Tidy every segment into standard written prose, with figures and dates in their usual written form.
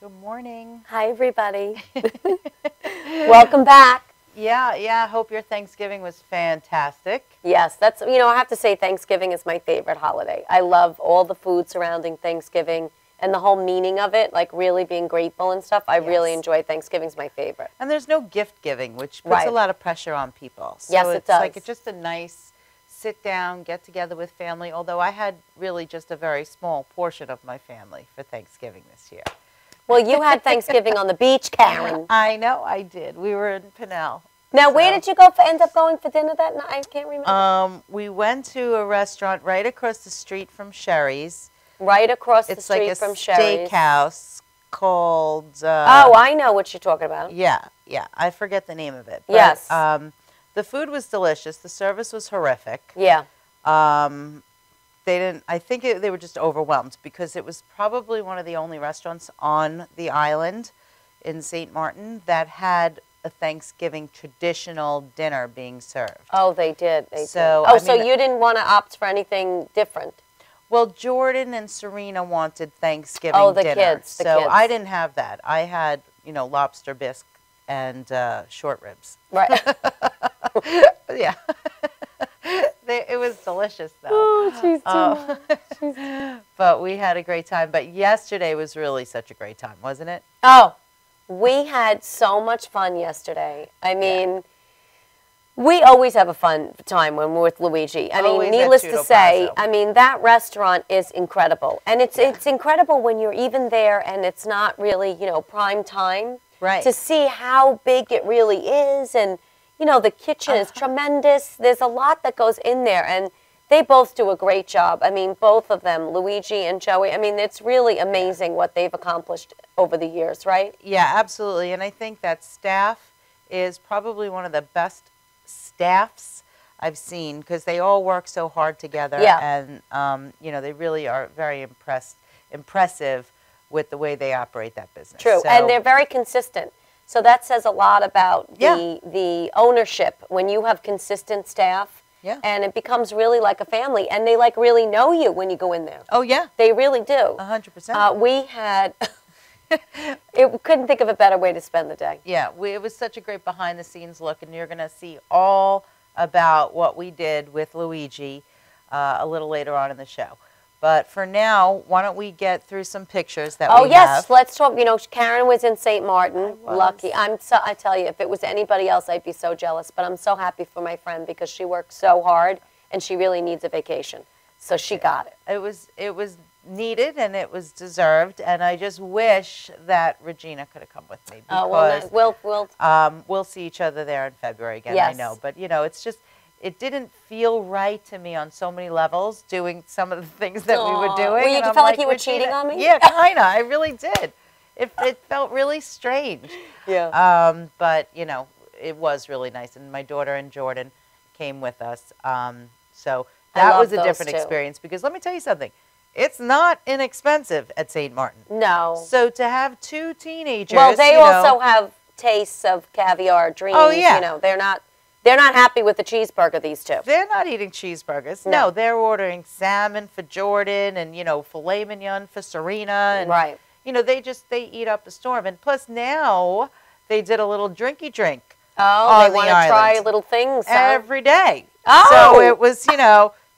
Good morning. Hi, everybody. Welcome back. Yeah. Hope your Thanksgiving was fantastic. Yes, I have to say Thanksgiving is my favorite holiday. I love all the food surrounding Thanksgiving and the whole meaning of it, like really being grateful and stuff. I really enjoy Thanksgiving's my favorite. And there's no gift giving, which puts a lot of pressure on people. So yes, it does. It's like just a nice sit down, get together with family, although I had really just a very small portion of my family for Thanksgiving this year. Well, you had Thanksgiving on the beach, Karen. I know I did. We were in Pinell. Now, where did you end up going for dinner that night? I can't remember. We went to a restaurant right across the street from Sherry's. Right across the street from Sherry's. It's like a steakhouse called... oh, I know what you're talking about. Yeah. I forget the name of it. But, yes. The food was delicious. The service was horrific. Yeah. I think they were just overwhelmed because it was probably one of the only restaurants on the island in St. Martin that had a Thanksgiving traditional dinner being served. Oh, they did. So you didn't want to opt for anything different? Well, Jordan and Serena wanted Thanksgiving dinner. The kids. I didn't have that. I had, lobster bisque and short ribs. Right. Yeah. It was delicious, though. Oh, jeez. But we had a great time. But yesterday was really such a great time, wasn't it? Oh, we had so much fun yesterday. I mean, we always have a fun time when we're with Luigi. I mean, needless to say, that restaurant is incredible. And it's incredible when you're even there and it's not really, prime time. Right. To see how big it really is. And, the kitchen is tremendous. There's a lot that goes in there. And they both do a great job. I mean, both of them, Luigi and Joey. I mean, it's really amazing what they've accomplished over the years, right? Yeah, absolutely. And I think that staff is probably one of the best staffs I've seen because they all work so hard together. Yeah. And, they really are very impressive with the way they operate that business. True. And they're very consistent. So that says a lot about the ownership when you have consistent staff. Yeah. And it becomes really like a family. And they really know you when you go in there. Oh, yeah. They really do. 100%. We had, couldn't think of a better way to spend the day. Yeah. It was such a great behind the scenes look. And you're going to see all about what we did with Luigi a little later on in the show. But for now, why don't we get through some pictures that we have. Oh, yes. Let's talk. Karen was in St. Martin. Lucky. I tell you, if it was anybody else, I'd be so jealous. But I'm so happy for my friend because she works so hard and she really needs a vacation. So she got it. It was needed and it was deserved. And I just wish that Regina could have come with me. Because we'll see each other there in February again, yes. I know. But, it's just... It didn't feel right to me on so many levels doing some of the things that we were doing. Well, you felt like you were cheating on me? Yeah, kind of. I really did. It felt really strange. Yeah. But, it was really nice. And my daughter and Jordan came with us. So that was a different experience because let me tell you something. It's not inexpensive at St. Martin. No. So to have two teenagers. Well, they also have tastes of caviar, dreams. Oh, yeah. They're not happy with the cheeseburger, these two. They're not eating cheeseburgers. No, they're ordering salmon for Jordan and, filet mignon for Serena. And, right. They eat up a storm. And plus now they did a little drinky drink. Oh, they want to try little things. Every day. Oh. So it was,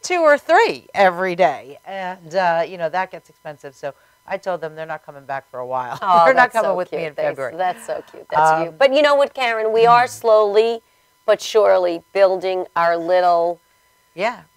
2 or 3 every day. And, that gets expensive. So I told them they're not coming back for a while. Oh, they're not coming with me in February. That's so cute. That's cute. But you know what, Karen? We are slowly but surely building our little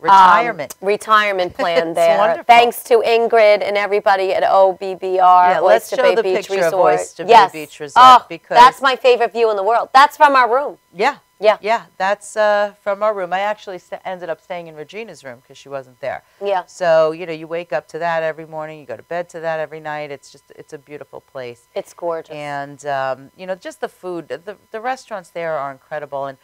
retirement plan there. Wonderful. Thanks to Ingrid and everybody at OBBR. Yeah, let's show the picture of Oyster Bay Beach Resort. Oh, because that's my favorite view in the world. That's from our room. Yeah. Yeah. Yeah, that's from our room. I actually ended up staying in Regina's room because she wasn't there. Yeah. So, you wake up to that every morning. You go to bed to that every night. It's a beautiful place. It's gorgeous. And, just the food. The restaurants there are incredible. And,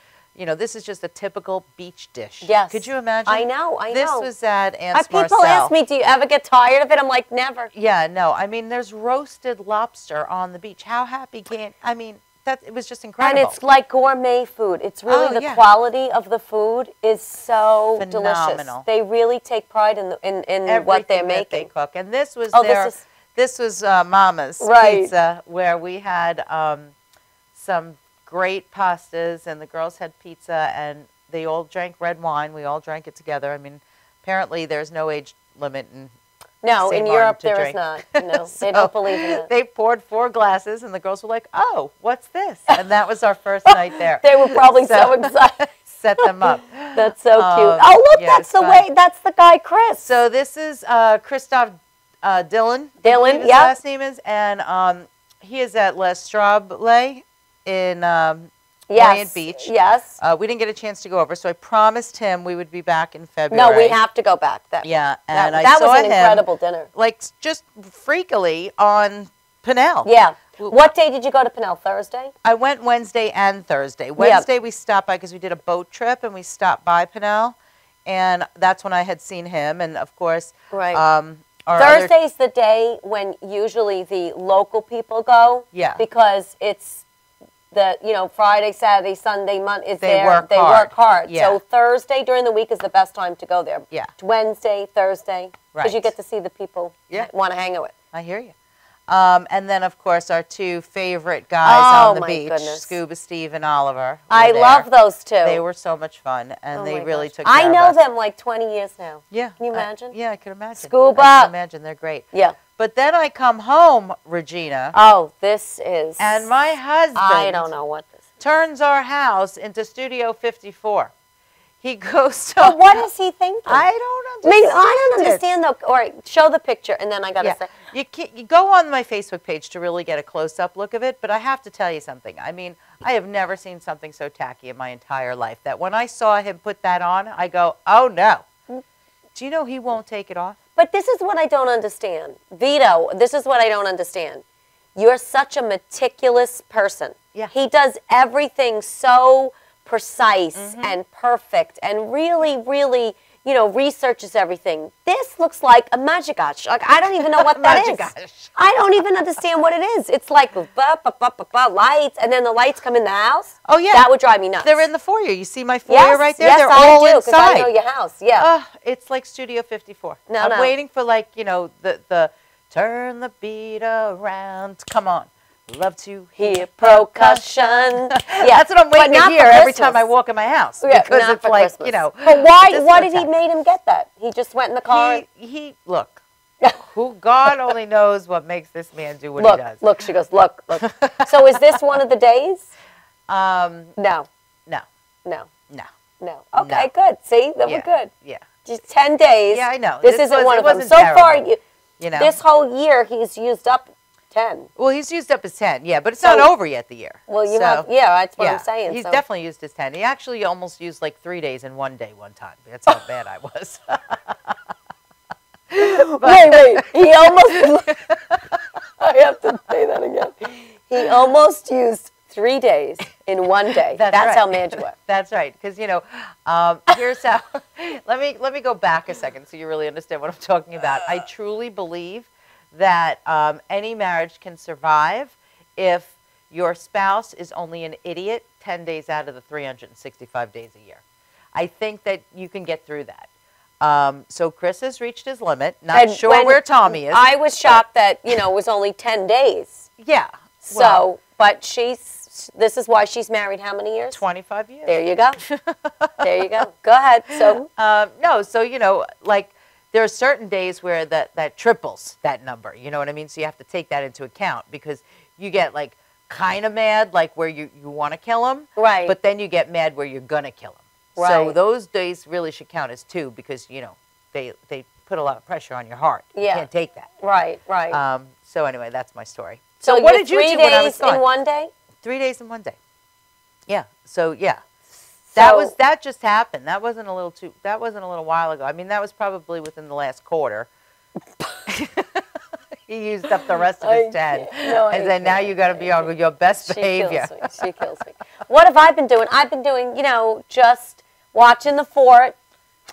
this is just a typical beach dish. Yes. Could you imagine? I know. This was at Aunt's Marcel. People ask me, do you ever get tired of it? I'm like, never. Yeah, no. I mean, there's roasted lobster on the beach. How happy it was just incredible. And it's like gourmet food. It's really the quality of the food is so phenomenal. Delicious. They really take pride in what they're making. They cook. And this was This was Mama's Right. Pizza, where we had some great pastas, and the girls had pizza, and they all drank red wine. We all drank it together. I mean, apparently there's no age limit in No, St. in Martin Europe to there drink. is not. No, So they don't believe in it. They poured 4 glasses, and the girls were like, "Oh, what's this?" And that was our first night there. They were probably so excited. Set them up. That's so cute. Oh, look, yeah, that's it's the fun. way. That's the guy, Chris. So this is Christoph Dillon. I Dillon, believe his yeah. last name is, and he is at Les Straublay in Orient Beach. Yes. We didn't get a chance to go over, so I promised him we would be back in February. No, we have to go back. Yeah, and I that saw was an him, incredible dinner. like just freakily on Pinnell. Yeah. What day did you go to Pinnell? Thursday? I went Wednesday and Thursday. Wednesday we stopped by because we did a boat trip, and we stopped by Pinnell, and that's when I had seen him, and of course, Right. our Thursday's the day when usually the local people go. Yeah. Because it's the Friday, Saturday, Sunday, Monday is They there. work They hard. work hard. Yeah. So Thursday during the week is the best time to go there. Yeah. Wednesday, Thursday, because you Right. get to see the people Yeah. want to hang out with. I hear you. And then, of course, our 2 favorite guys on the my beach, goodness. Scuba Steve and Oliver. I were love there. those two. They were so much fun, and Oh they my really gosh. took care I know of us. them like 20 years now. Yeah. Can you imagine? Yeah, I can imagine. Scuba. I can imagine. They're great. Yeah. But then I come home, Regina, Oh, this is. and my husband I don't know what this is. turns our house into Studio 54. He goes to... But what is he thinking? I don't I mean, understand I don't it. understand though. All right, show the picture, and then I gotta say. You go on my Facebook page to really get a close-up look of it, but I have to tell you something. I mean, I have never seen something so tacky in my entire life that when I saw him put that on, I go, oh, no. Do you know he won't take it off? But this is what I don't understand. Vito, this is what I don't understand. You're such a meticulous person. Yeah. He does everything so precise and perfect and really, really, researches everything. This looks like a magigash. Like, I don't even know what that is. Magigash. I don't even understand what it is. It's like lights, and then the lights come in the house. Oh, yeah. That would drive me nuts. They're in the foyer. You see my foyer yes, right there? Yes, They're I all do, 'cause inside. I know your house. Yeah. It's like Studio 54. No, I'm no. waiting for, like, the turn the beat around. Come on. Love to Hear percussion. Yeah, That's what I'm waiting to not hear for every Christmas. time I walk in my house. Yeah, because not it's for like, Christmas. This But why is did he what's made him get that? He just went in the car. Look, God only knows what makes this man do what Look, he does. look, she goes, look. So is this one of the days? No. No. No. No. No. No. Okay, No. good. See, that Yeah. we're good. Yeah. Just 10 days. Yeah, I know. This isn't one of them. wasn't So far, terrible, this whole year, he's used up 10. Well, he's used up his 10, yeah, but it's not over yet the year. Well, you So, have, that's what yeah, I'm saying. He's so. definitely used his 10. He actually almost used like 3 days in one day one time. That's how bad I was. Wait. He almost. I have to say that again. He almost used 3 days in one day. That's right. how mad you were. That's right. Because, here's how. Let me go back a second so you really understand what I'm talking about. I truly believe that any marriage can survive if your spouse is only an idiot 10 days out of the 365 days a year. I think that you can get through that. So Chris has reached his limit. Not sure where Tommy is. I was shocked that, it was only 10 days. Yeah. So, but this is why she's married how many years? 25 years. There you go. There you go. Go ahead. So, no, so, like, there are certain days where that triples that number, you know what I mean? So you have to take that into account because you get, like, kind of mad, like where you want to kill him. Right. But then you get mad where you're going to kill him. Right. So those days really should count as 2 because, they put a lot of pressure on your heart. Yeah. You can't take that. right. So anyway, that's my story. So what you're did you 3 do when I was days gone? in one day? 3 days in one day. Yeah. So yeah. So- That just happened. That wasn't a little while ago. I mean, that was probably within the last quarter. He used up the rest of his 10. And then now you got to be on your best behavior. She kills me. What have I been doing? I've been doing, just watching the fort,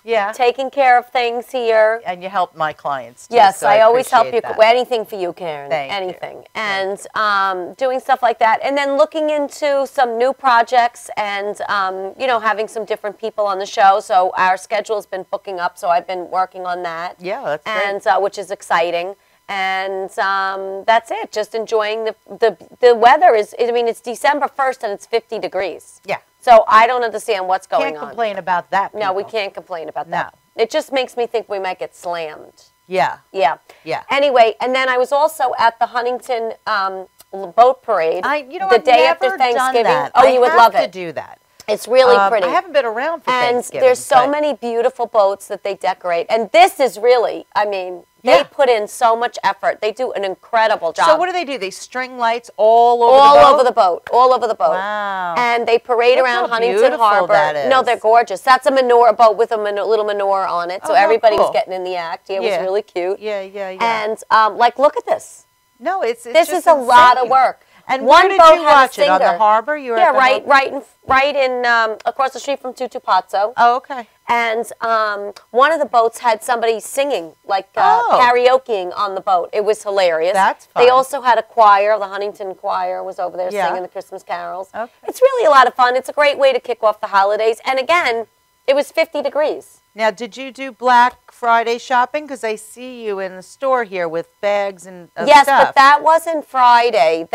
Yeah. taking care of things here. And you help my clients too. Yes, so I always help you. appreciate that. Anything for you, Karen. Thank you. Anything. And doing stuff like that. And then looking into some new projects and, having some different people on the show. So our schedule's been booking up, so I've been working on that. Yeah, that's great. And which is exciting. And that's it. Just enjoying the weather. I mean, it's December 1st and it's 50 degrees. Yeah. So I don't understand what's going on. Can't complain about that, people. No, we can't complain about that. No. It just makes me think we might get slammed. Yeah. Yeah. Yeah. Anyway, and then I was also at the Huntington boat parade the day after Thanksgiving. That. Oh, you would love it. I have to do that. It's really pretty. I haven't been around for Thanksgiving. And there's so many beautiful boats that they decorate. And this is really, I mean, they put in so much effort. They do an incredible job. So what do? They string lights all over the boat? All over the boat. Wow. And they parade around Huntington Harbor. That is. No, they're gorgeous. That's a menorah boat with a little menorah on it. So everybody was getting in the act. Yeah, it was really cute. Yeah, yeah, yeah. And look at this. No, it's this just is a lot of work. And where did you watch it? On the harbor? You were at the right in across the street from Tutupazzo. Oh, okay. And one of the boats had somebody singing, like karaokeing on the boat. It was hilarious. That's fun. They also had a choir. The Huntington choir was over there singing the Christmas carols. Okay. It's really a lot of fun. It's a great way to kick off the holidays. And again, it was 50 degrees. Now, did you do Black Friday shopping? Because I see you in the store here with bags and stuff. Yes, but that wasn't Friday.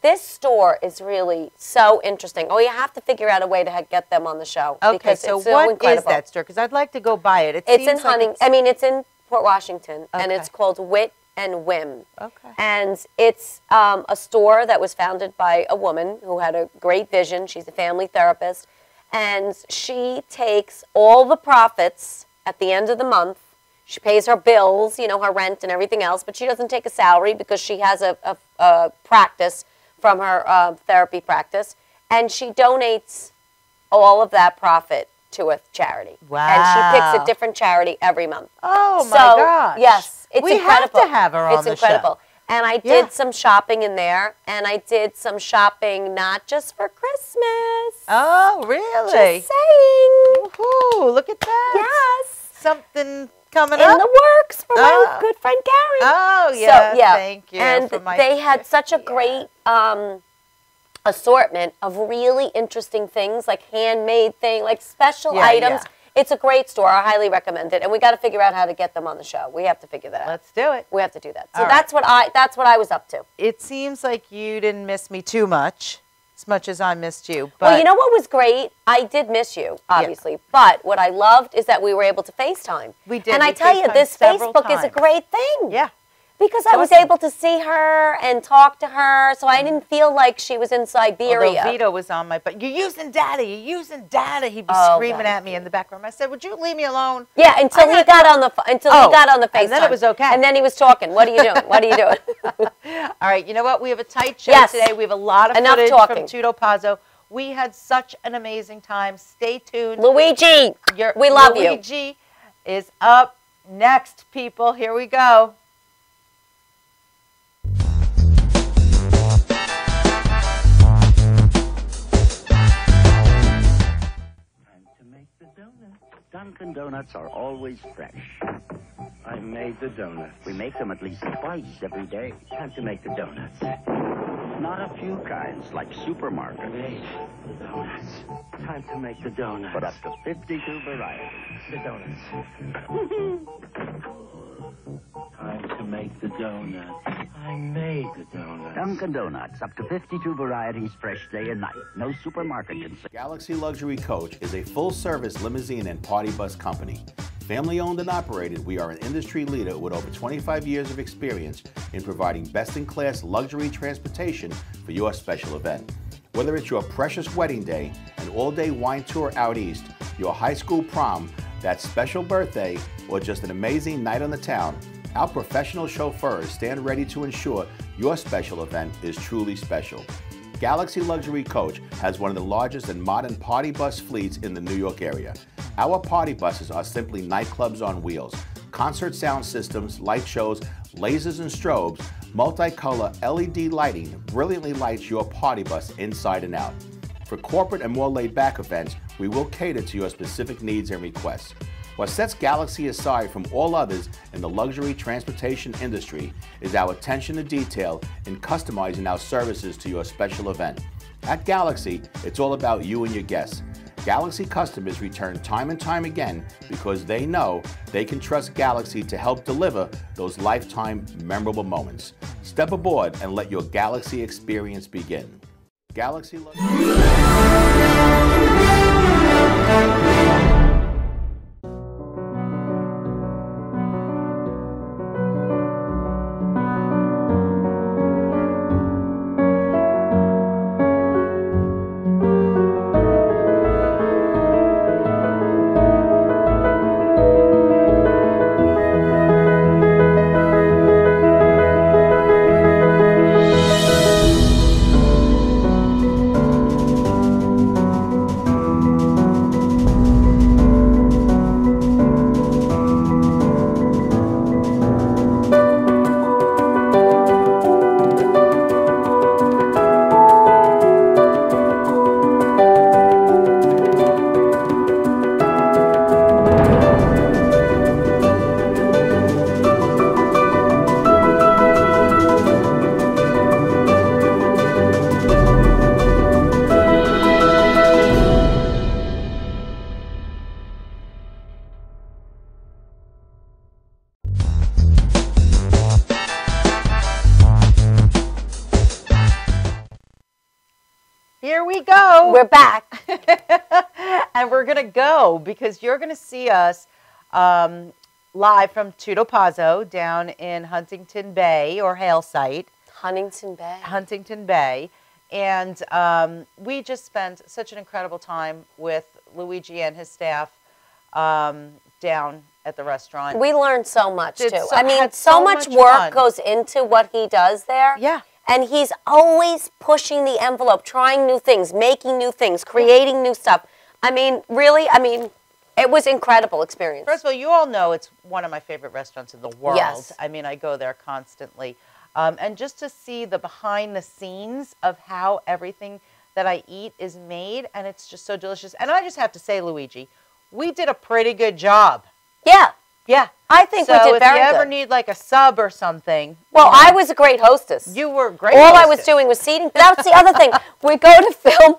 This store is really so interesting. Oh, you have to figure out a way to get them on the show. Okay, so what is that store? Because I'd like to go buy it. It's in Huntington. It's in Port Washington, and it's called Wit and Whim. Okay. And it's a store that was founded by a woman who had a great vision. She's a family therapist. And she takes all the profits at the end of the month. She pays her bills, her rent and everything else, but she doesn't take a salary because she has a practice from her therapy practice. And she donates all of that profit to a charity. Wow. And she picks a different charity every month. Oh, my gosh. Yes, it's incredible. We have to have her on the show. It's incredible. And I did some shopping in there, and I did some shopping not just for Christmas. Oh, really? Just saying. Woohoo, look at that. Yes. Something coming up? In the works for my good friend Gary. Oh, yeah, so, yeah. Thank you. And they had such a great assortment of really interesting things, like handmade things, like special items. Yeah. It's a great store. I highly recommend it, and we got to figure out how to get them on the show. We have to figure that out. Let's do it. We have to do that. So that's what I was up to. It seems like you didn't miss me too much, as much as I missed you. But well, you know what was great? I did miss you, obviously. Yeah. But what I loved is that we were able to FaceTime. We did. And I tell you, this Facebook is a great thing. Yeah. Because I was able to see her and talk to her, so I didn't feel like she was in Siberia. Although Vito was on my butt. You're using data. You're using data. He'd be screaming at me in the background. I said, "Would you leave me alone?" Yeah, until he got on the FaceTime. And then it was okay. And then he was talking. What are you doing? What are you doing? All right. You know what? We have a tight show today. We have a lot of footage from Tutupazzo. We had such an amazing time. Stay tuned. Luigi, we love you. Luigi is up next, people. Here we go. Dunkin' Donuts are always fresh. I made the donuts. We make them at least twice every day. Time to make the donuts. Not a few kinds, like supermarket. Made the donuts. Time to make the donuts. But up to 52 varieties. The donuts. Time to make the donuts. I made the donuts. Dunkin' Donuts, up to 52 varieties, fresh day and night. No supermarket can say. Galaxy Luxury Coach is a full-service limousine and party bus company. Family-owned and operated, we are an industry leader with over 25 years of experience in providing best-in-class luxury transportation for your special event. Whether it's your precious wedding day, an all-day wine tour out east, your high school prom, that special birthday, or just an amazing night on the town, our professional chauffeurs stand ready to ensure your special event is truly special. Galaxy Luxury Coach has one of the largest and modern party bus fleets in the New York area. Our party buses are simply nightclubs on wheels. Concert sound systems, light shows, lasers and strobes, multicolor LED lighting brilliantly lights your party bus inside and out. For corporate and more laid-back events, we will cater to your specific needs and requests. What sets Galaxy aside from all others in the luxury transportation industry is our attention to detail in customizing our services to your special event. At Galaxy, it's all about you and your guests. Galaxy customers return time and time again because they know they can trust Galaxy to help deliver those lifetime memorable moments. Step aboard and let your Galaxy experience begin. Galaxy Here we go. We're back. And we're going to go because you're going to see us live from Tutto Pazzo down in Huntington Bay or Hale Site. Huntington Bay. Huntington Bay. And we just spent such an incredible time with Luigi and his staff down at the restaurant. We learned so much, too. I mean, so much work goes into what he does there. Yeah. And he's always pushing the envelope, trying new things, making new things, creating new stuff. I mean, really, it was an incredible experience. First of all, you all know it's one of my favorite restaurants in the world. Yes. I mean, I go there constantly. And just to see the behind the scenes of how everything that I eat is made, and it's just so delicious. And I just have to say, Luigi, we did a pretty good job. Yeah. Yeah. I think we did very good. So if you ever need like a sub or something. Well, I was a great hostess. You were a great All hostess. I was doing was seating. But that was the other thing. We go to film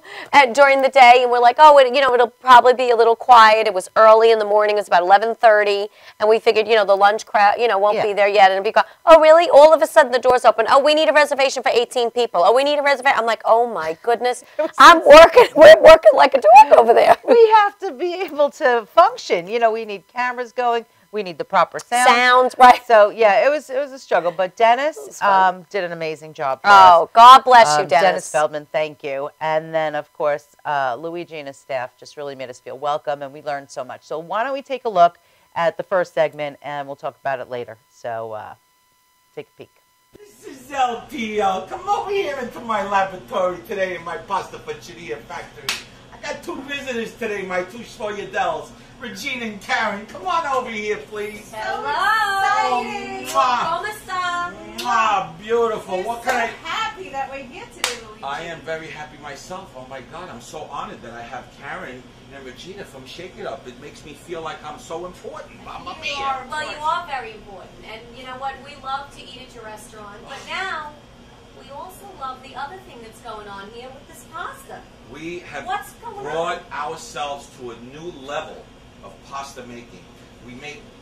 during the day, and we're like, oh, it'll probably be a little quiet. It was early in the morning. It was about 11:30, and we figured, the lunch crowd, won't be there yet. And it'd be gone. Oh, really? All of a sudden, the doors open. Oh, we need a reservation for 18 people. Oh, we need a reservation. I'm like, oh, my goodness. We're working like a dog over there. We have to be able to function. We need cameras going. We need the proper sounds, right? So yeah, it was a struggle, but Dennis did an amazing job for us. Oh, God bless you, Dennis. Dennis Feldman, thank you. And then of course, Luigi and his staff just really made us feel welcome, and we learned so much. So why don't we take a look at the first segment, and we'll talk about it later. So take a peek. This is LPL. Come over here into my laboratory today in my pasta factory factory. I got two visitors today, my two Schmoyadels. Regina and Karen, come on over here, please. Hello. Oh, beautiful. We're What can I? Happy that we're here today, Luigi. I am very happy myself. Oh my God, I'm so honored that I have Karen and Regina from Shake It Up. It makes me feel like I'm so important. Mamma mia. Well, you are very important, and you know what? We love to eat at your restaurant, but now we also love the other thing that's going on here with this pasta. We have What's going brought ourselves to a new level of pasta making.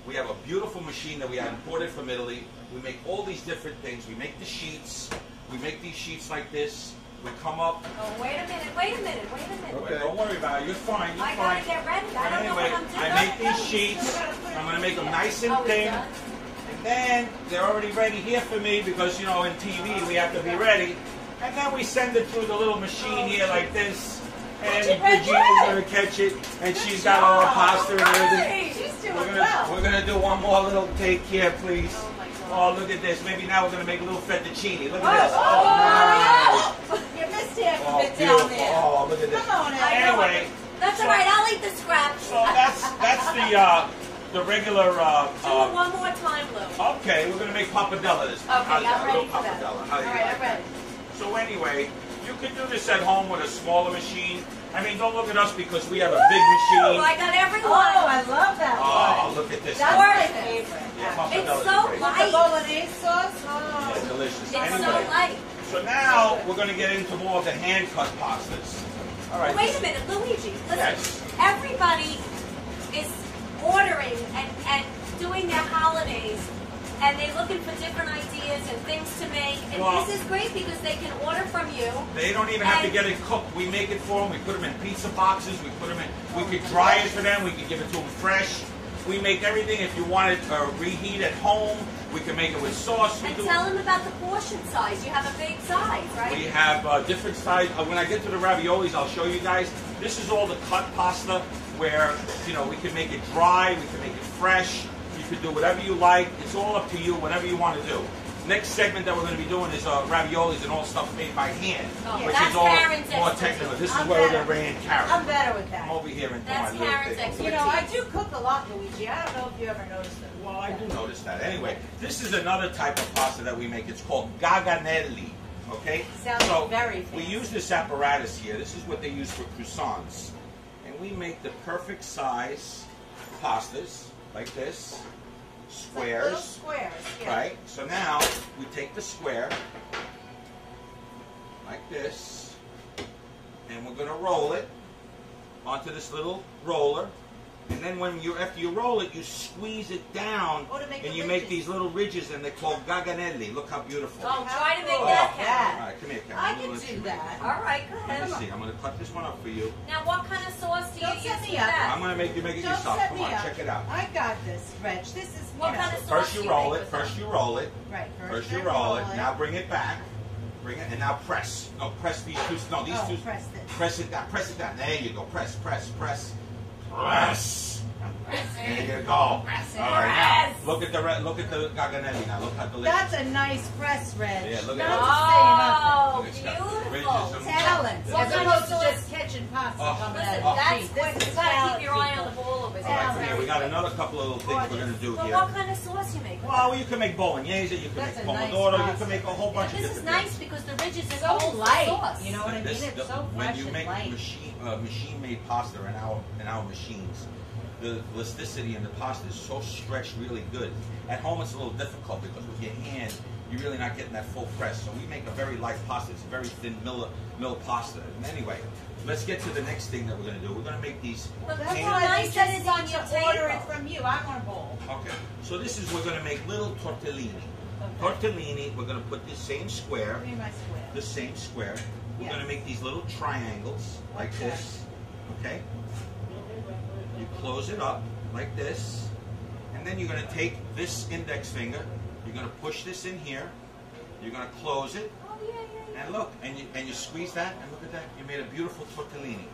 We have a beautiful machine that we had imported from Italy. We make all these different things. We make the sheets. We make these sheets like this. We come up. Oh, wait a minute. Okay. Don't worry about it. You're fine. You're I fine. gotta get ready. I don't know Anyway, what I'm doing. I make these sheets. I'm going to make them nice and thin. And then they're already ready here for me because, in TV we have to be ready. And then we send it through the little machine here like this. And Regina's going to catch it, and she's got all the pasta and everything. She's doing well. We're going to do one more little take here, please. Oh, look at this. Maybe now we're going to make a little fettuccine. Look at this. Oh, you missed half a bit down there. Oh, look at this. Come on, Anyway. That's all right. I'll eat the scraps. So that's the regular. Do it one more time, Lou. Okay, we're going to make pappardella this time. Okay, I'm ready for that. How do you All right, like I'm that? ready. So anyway, you can do this at home with a smaller machine. I mean, don't look at us because we have a big machine. I got everyone. Oh, I love that Oh, one. look at this. That's my favorite. Yeah, It's pappadella's so great. With the light. bolognese sauce. Oh. Yeah, delicious. It's Anyway, so light. so now we're going to get into more of the hand-cut pastas. All right. Wait a minute, Luigi. Listen, Yes. everybody is ordering and doing their holidays, and they're looking for different ideas and things to make. And Well, this is great because they can order from you. They don't even have to get it cooked. We make it for them. We put them in pizza boxes. We put them in. We could dry it for them. We could give it to them fresh. We make everything. If you want it reheat at home, we can make it with sauce. And tell them about the portion size. You have a big size, right? We have different size. When I get to the raviolis, I'll show you guys. This is all the cut pasta where, you know, we can make it dry, we can make it fresh. You can do whatever you like. It's all up to you, whatever you want to do. Next segment that we're going to be doing is raviolis and all stuff made by hand, which that's is all Karen's more expertise. technical. This is where we're going to bring in Karen. I'm better with that. Come over here and do That's my little Karen's thing. expertise. You know, I do cook a lot, Luigi. I don't know if you ever noticed it. Well, I do notice that. Anyway, this is another type of pasta that we make. It's called gaganelli. Okay? Sounds so very we fancy. use this apparatus here. This is what they use for croissants. And we make the perfect size pastas like this. Squares. Little squares, yeah. Right? So now we take the square like this, and we're going to roll it onto this little roller. And then after you roll it, you squeeze it down, Oh, to make and the you make ridges. these little ridges, and they're called gaganelli. Look how beautiful. Oh, try to make Oh, that, yeah. Karen. All right, come here, Karen. I I'm gonna can let you do make that. it. All right, go Let ahead. me see. I'm going to cut this one up for you. Now, what kind of sauce do you Don't use set with me up. that? I'm going to make you make it Don't yourself. set Come me on, up. check it out. I got this, Reg. This is, What kind of sauce First do you you roll make it. with First that? you roll it. Right, First I you roll it. Now bring it back. Bring it, and now press. No, press these two. No, these two. press this. Press it down. Press it down. There you go. Press, press, press, press. There you go. All right, now look at the gaganelli. Now look how delicious. That's a nice press, Reg. Yeah, look at Not that. Oh, to say nothing. Look, it's got ridges beautiful. and- Talent. What As kind opposed of to sauce? just catching pasta Oh. coming Listen, out of that's the what This you is got to talent, keep your eye on people. the ball over All right, there. come here. We got another couple of little things we're going to do But here. what kind of sauce you make? with Well, you can make bolognese, you can That's make a nice pomodoro, you pasta. can make a whole bunch that? of This is different nice things. because the ridges are So all light. sauce. You know what I mean? This- It's so when fresh you and make light. machine-made pasta in our machines, the elasticity in the pasta is so stretched really good. At home, it's a little difficult because with your hand, you're really not getting that full press. So we make a very light pasta. It's a very thin mill pasta. And anyway, let's get to the next thing that we're going to do. We're going to make these. But That's Hey, why nice they that just it's on need your to order table. it from you. I want a bowl. Okay. So this is we're going to make little tortellini. Okay. Tortellini. We're going to put the same square. Give me my square. The same square. We're Yes. going to make these little triangles like Okay. this. Okay. You close it up like this, and then you're going to take this index finger. You're going to push this in here. You're going to close it, Oh, yeah, yeah, yeah. and look, and you squeeze that, and look at that. You made a beautiful tortellini.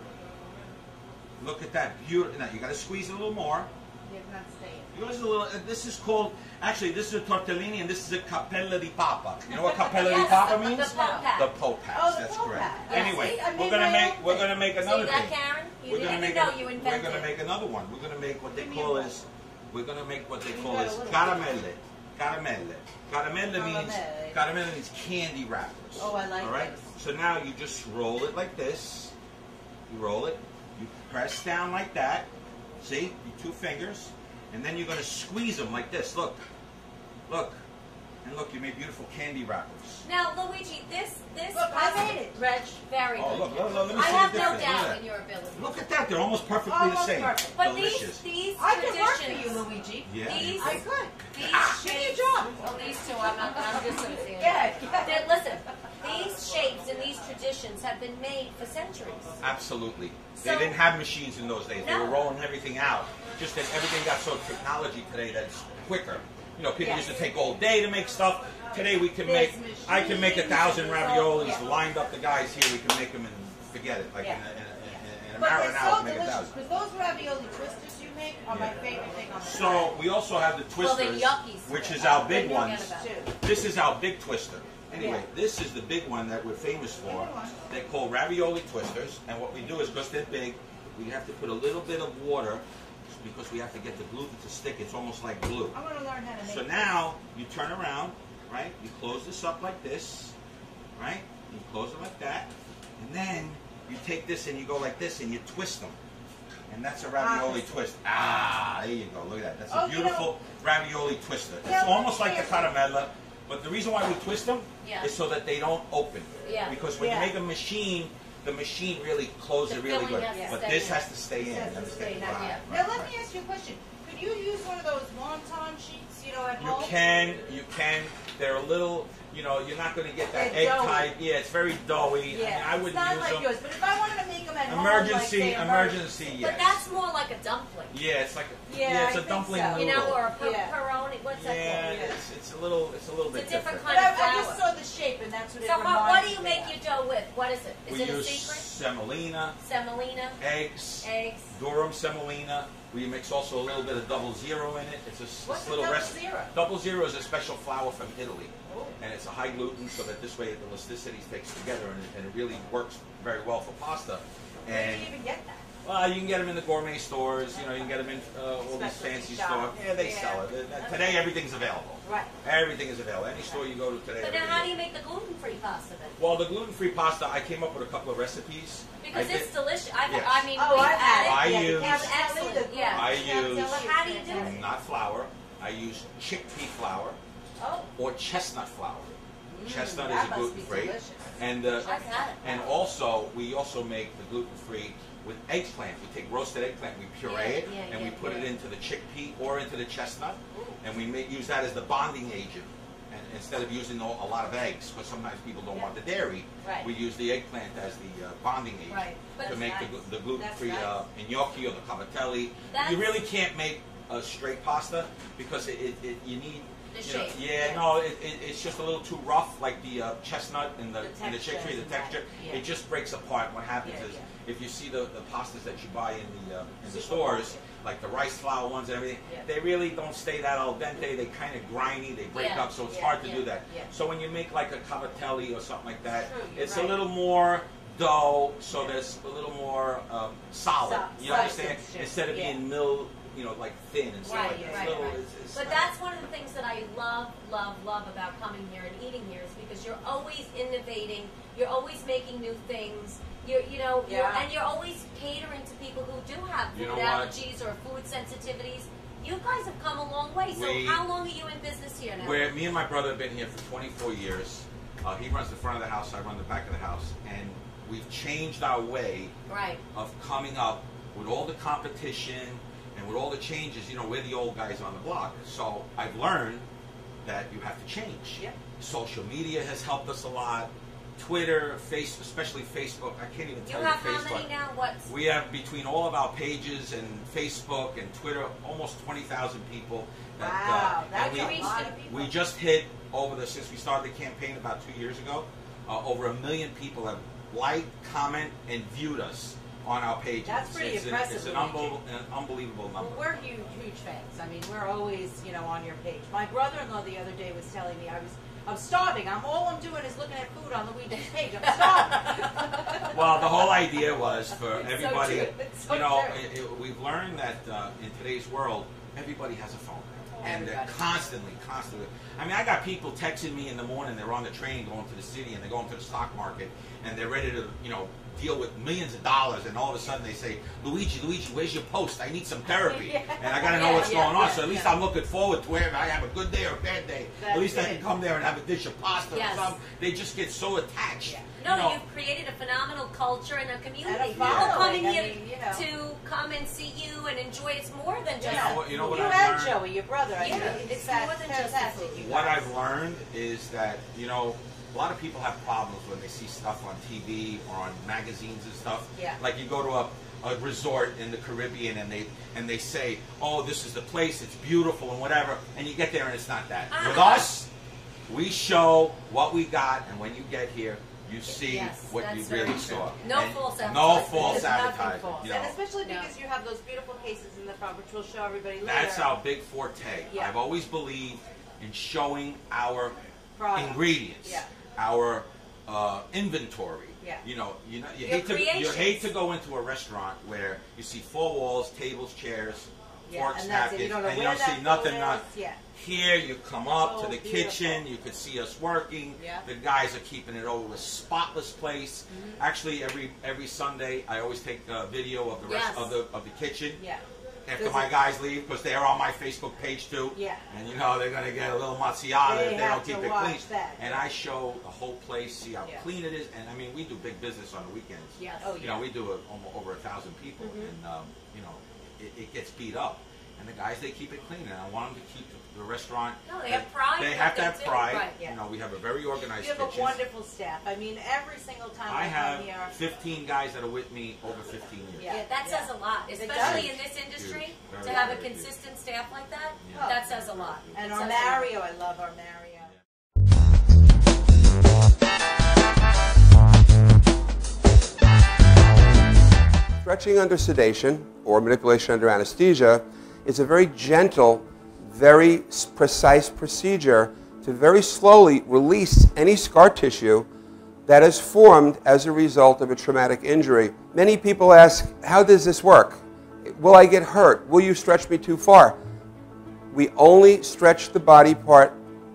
Look at that, beautiful. Now you got to squeeze it a little more. You're not staying. Yours is a little. This is called. Actually, this is a tortellini, and this is a cappella di papa. You know what cappella di Yes, papa the means? popat. The potats. Oh, the That's popat. correct. Yeah, Anyway, see, I we're made gonna my make own we're gonna make another See that, thing. Karen? You We're didn't gonna even make know a- you We're invented gonna it. make another one. We're gonna make what they Give me a call bowl. is. We're gonna make what they You call got a is little caramelle. Caramelle. Caramelle means Caramelle. caramelle means candy wrappers. Oh, I like All right. those. So now you just roll it like this. You roll it. You press down like that. See, your two fingers, and then you're gonna squeeze them like this. Look, look, and look. You made beautiful candy wrappers. Now, Luigi, this Look, I made it, Reg. very Oh, good. look, let me I see have the no difference. Look at doubt that. in your ability. Look at that. They're almost perfectly the Almost same. perfect. But Delicious. these I can work for traditions, you, Luigi. Yeah. these, I could. these Give me a shapes, job. well, these two, I'm just going to say it. Yeah. Listen, these shapes and these traditions have been made for centuries. Absolutely. So- They didn't have machines in those days. They No. were rolling everything out. Just that everything got so technology today that's quicker. You know, people Yes. used to take all day to make stuff. Today we can There's make, I can make machines, 1,000 there's all- raviolis, yeah. lined up the guys here, we can make them and forget it. Like Yeah. in a But matter of they're an hour, so make delicious. 1,000. Because those ravioli twisters you make are my Yeah. favorite thing on the So we also have the Well, they're twisters, yuckies. which is our big They ones. forget about planet, too. This is our big twister. Anyway, Yeah. this is the big one that we're famous for. Big one. They're called ravioli twisters, and what we do is, because they're big, we have to put a little bit of water because we have to get the glue to stick. It's almost like glue. I want to learn how to make So it. now you turn around, right? You close this up like this, right? You close it like that, and then you take this and you go like this and you twist them. And that's a ravioli twist. Ah, there you go. Look at that. That's Oh, a you know- beautiful ravioli twister. Yeah, It's almost like the yeah. caramella, but the reason why we twist them Yeah. is so that they don't open. Yeah. Because when Yeah. you make a machine, the machine really closes it really good. But this has to stay in. Now let me ask you a question. Could you use one of those wonton sheets, you know, at home? You can. They're a little, you know, you're not going to get that egg type. Yeah, it's very doughy. Yeah, I wouldn't use them. Yours, but if I wanted to make them at home, emergency, yes. But that's more like a dumpling. Yeah, it's like it's a dumpling noodle. You know, or a pepperoni. What's that called? Yeah, it's a little bit different different. kind of flour. I just saw the shape, and that's what it So reminds me. what do you make your dough with? What is it? Is it a secret? We use semolina. Semolina. Eggs. Durum semolina. We mix also a little bit of 00 in it. It's a What's little recipe. 00 is a special flour from Italy, and it's a high gluten, so that this way the elasticity takes together, and it really works very well for pasta. Where do you even get that? Well, you can get them in the gourmet stores. You know, you can get them in all these fancy stores. Yeah, they sell it. Today, everything's available. Right. Everything is available. Any store you go to today. But now, how do you make the gluten-free pasta then? Well, the gluten-free pasta, I came up with a couple of recipes. Because it's delicious. I mean, I've had it. I use. Excellent. Yeah. I use. How do you do it? Not flour. I use chickpea flour or chestnut flour. Chestnut is a gluten-free, and also we also make the gluten-free with eggplant. We take roasted eggplant, we puree it, and we put it into the chickpea or into the chestnut, and we use that as the bonding agent. And instead of using a lot of eggs, because sometimes people don't want the dairy, we use the eggplant as the bonding agent to make the gluten-free gnocchi or the cavatelli. You really can't make a straight pasta because you need. It's just a little too rough, like the chestnut and the chickpea, the texture. It just breaks apart. What happens is, if you see the pastas that you buy in the stores, like the rice flour ones and everything, they really don't stay that al dente. They kind of grimy. They break up, so it's hard to do that. So when you make like a cavatelli or something like that, it's a little more dough, so there's a little more solid. You understand? Instead of being milled. You know, like thin and stuff like that. But that's one of the things that I love about coming here and eating here is because you're always innovating, you're always making new things, and you're always catering to people who do have food allergies or food sensitivities. You guys have come a long way. So how long are you in business here now? Me and my brother have been here for 24 years. He runs the front of the house, I run the back of the house, and we've changed our way of coming up with all the competition. And with all the changes, you know, we're the old guys on the block. So I've learned that you have to change. Social media has helped us a lot. Twitter, especially Facebook. I can't even tell you Facebook. You have how many now? We have, between all of our pages and Facebook and Twitter, almost 20,000 people. Wow, that's a lot of people. We just hit, since we started the campaign about 2 years ago, over 1 million people have liked, comment, and viewed us on our pages. That's pretty impressive. It's an unbelievable number. Well, we're huge fans. I mean, we're always, on your page. My brother-in-law the other day was telling me I'm starving. All I'm doing is looking at food on Luigi's page. I'm starving. Well, the whole idea was for everybody. We've learned that in today's world, everybody has a phone. And they're constantly. I mean, I got people texting me in the morning. They're on the train going to the city, and they're going to the stock market, and they're ready to, deal with millions of dollars. And all of a sudden they say, Luigi, where's your post? I need some therapy, and I got to know what's going on. So at least I'm looking forward to whether I have a good day or a bad day. At least I can come there and have a dish of pasta or something. They just get so attached. No, you've created a phenomenal culture and a community. And a People following. coming here to come and see you and enjoy. It's more than just. You know what you I've and Joey, your brother. It's more than just food. What I've learned is that a lot of people have problems when they see stuff on TV or on magazines and stuff. Like you go to a resort in the Caribbean and they say, oh, this is the place, it's beautiful and whatever, and you get there and it's not that. With us, we show what we got, and when you get here, you see what you really saw. No false advertising. No false advertising. And especially because you have those beautiful cases in the front, which we'll show everybody later. That's our big forte. I've always believed in showing our ingredients, our inventory. You hate to go into a restaurant where you see 4 walls, tables, chairs, forks, napkins, and you don't see nothing. Here you come up to the kitchen, you could see us working. The guys are keeping it over a spotless place. Actually, every Sunday I always take a video of the rest of the kitchen. after my guys leave, because they're on my Facebook page too. Yeah. And you know they're gonna get a little mazziata if they don't keep it clean. That. And I show the whole place, see how clean it is, and I mean we do big business on the weekends. Yes. You know we do over 1,000 people, and you know it gets beat up, and the guys they keep it clean, and I want them to keep the restaurant. No, they have pride. They have to have pride. Right, yeah. You know, we have a very organized You have kitchen. a wonderful staff. I mean, every single time I I have come here. 15 guys that are with me over 15 years. Yeah, that says a lot, especially in this industry. Huge. To have a consistent staff like that, that says a lot. And It our says a lot. Mario, I love our Mario. Stretching under sedation or manipulation under anesthesia is a very gentle, very precise procedure to very slowly release any scar tissue that is formed as a result of a traumatic injury. Many people ask, how does this work? Will I get hurt? Will you stretch me too far? We only stretch the body part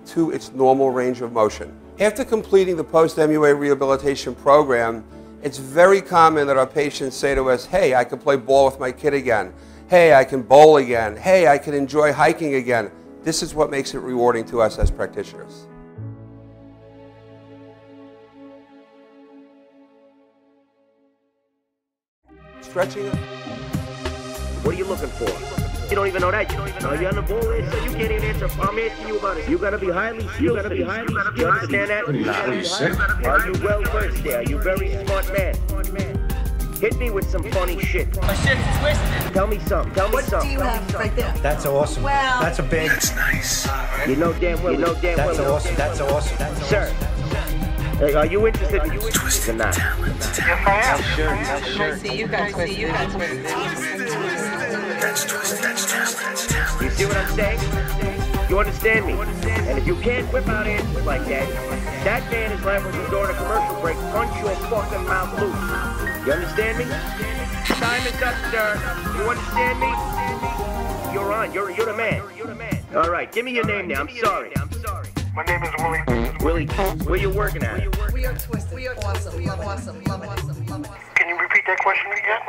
to its normal range of motion. After completing the post-MUA rehabilitation program, it's very common that our patients say to us, hey, I can play ball with my kid again. Hey, I can bowl again. Hey, I can enjoy hiking again. This is what makes it rewarding to us as practitioners. Stretching. What are you looking for? You don't even know that. Are you on the ball list? So you can't even answer. I'm asking you about it. You gotta be highly skilled. You gotta be highly skilled. You understand that? Are you well versed there? Are you very smart man? Hit me with some funny shit. My shit's twisted. Tell me something. Tell me something. What do you have right there? That's awesome. Well, that's a big. That's nice. You know damn well. You know damn well. That's awesome. That's awesome. That's awesome. Sir, are you interested in Twisted not? talent. Sure. See, you got twisted. That's twisted. That's talent. That's talent. You see what I'm saying? You understand me? And if you can't whip out answers like that, that man is liable to door to commercial break, punch your fucking mouth loose. You understand me? Time is up, sir. You understand me? You're on. You're the man. All right, give me your name now. I'm sorry. My name is Willie. Willie, where you working at? we are twisted. We are awesome. Love awesome. Love awesome. Love awesome. Can you repeat that question again?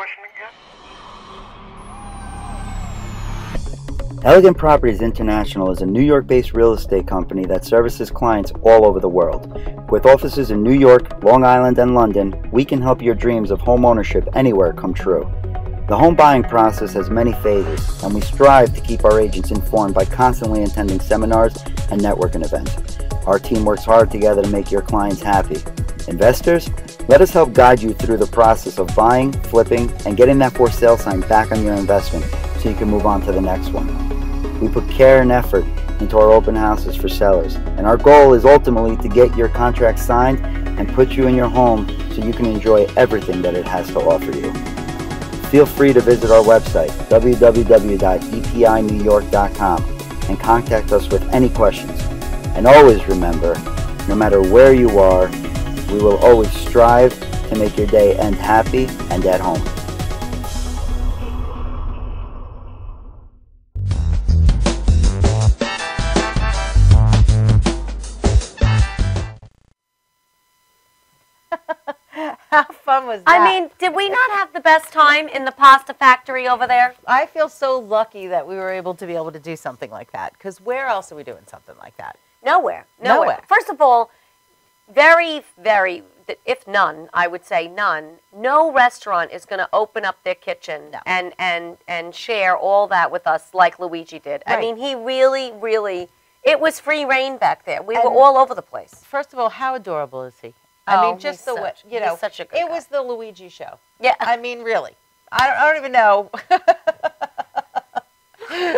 Elegant Properties International is a New York-based real estate company that services clients all over the world. With offices in New York, Long Island, and London, we can help your dreams of home ownership anywhere come true. The home buying process has many phases, and we strive to keep our agents informed by constantly attending seminars and networking events. Our team works hard together to make your clients happy. Investors, let us help guide you through the process of buying, flipping, and getting that for sale sign back on your investment so you can move on to the next one. We put care and effort into our open houses for sellers, and our goal is ultimately to get your contract signed and put you in your home so you can enjoy everything that it has to offer you. Feel free to visit our website, www.epinewyork.com, and contact us with any questions. And always remember, no matter where you are, we will always strive to make your day end happy and at home. How fun was that? I mean, did we not have the best time in the pasta factory over there? I feel so lucky that we were able to do something like that, because where else are we doing something like that? Nowhere. First of all, very, if none, I would say none, no restaurant is going to open up their kitchen and share all that with us like Luigi did. Right. I mean, he really, it was free reign back there. We were all over the place. First of all, how adorable is he? I mean, just the way, you know, he's such a good guy. was the Luigi show. Yeah. I mean, really. I don't even know.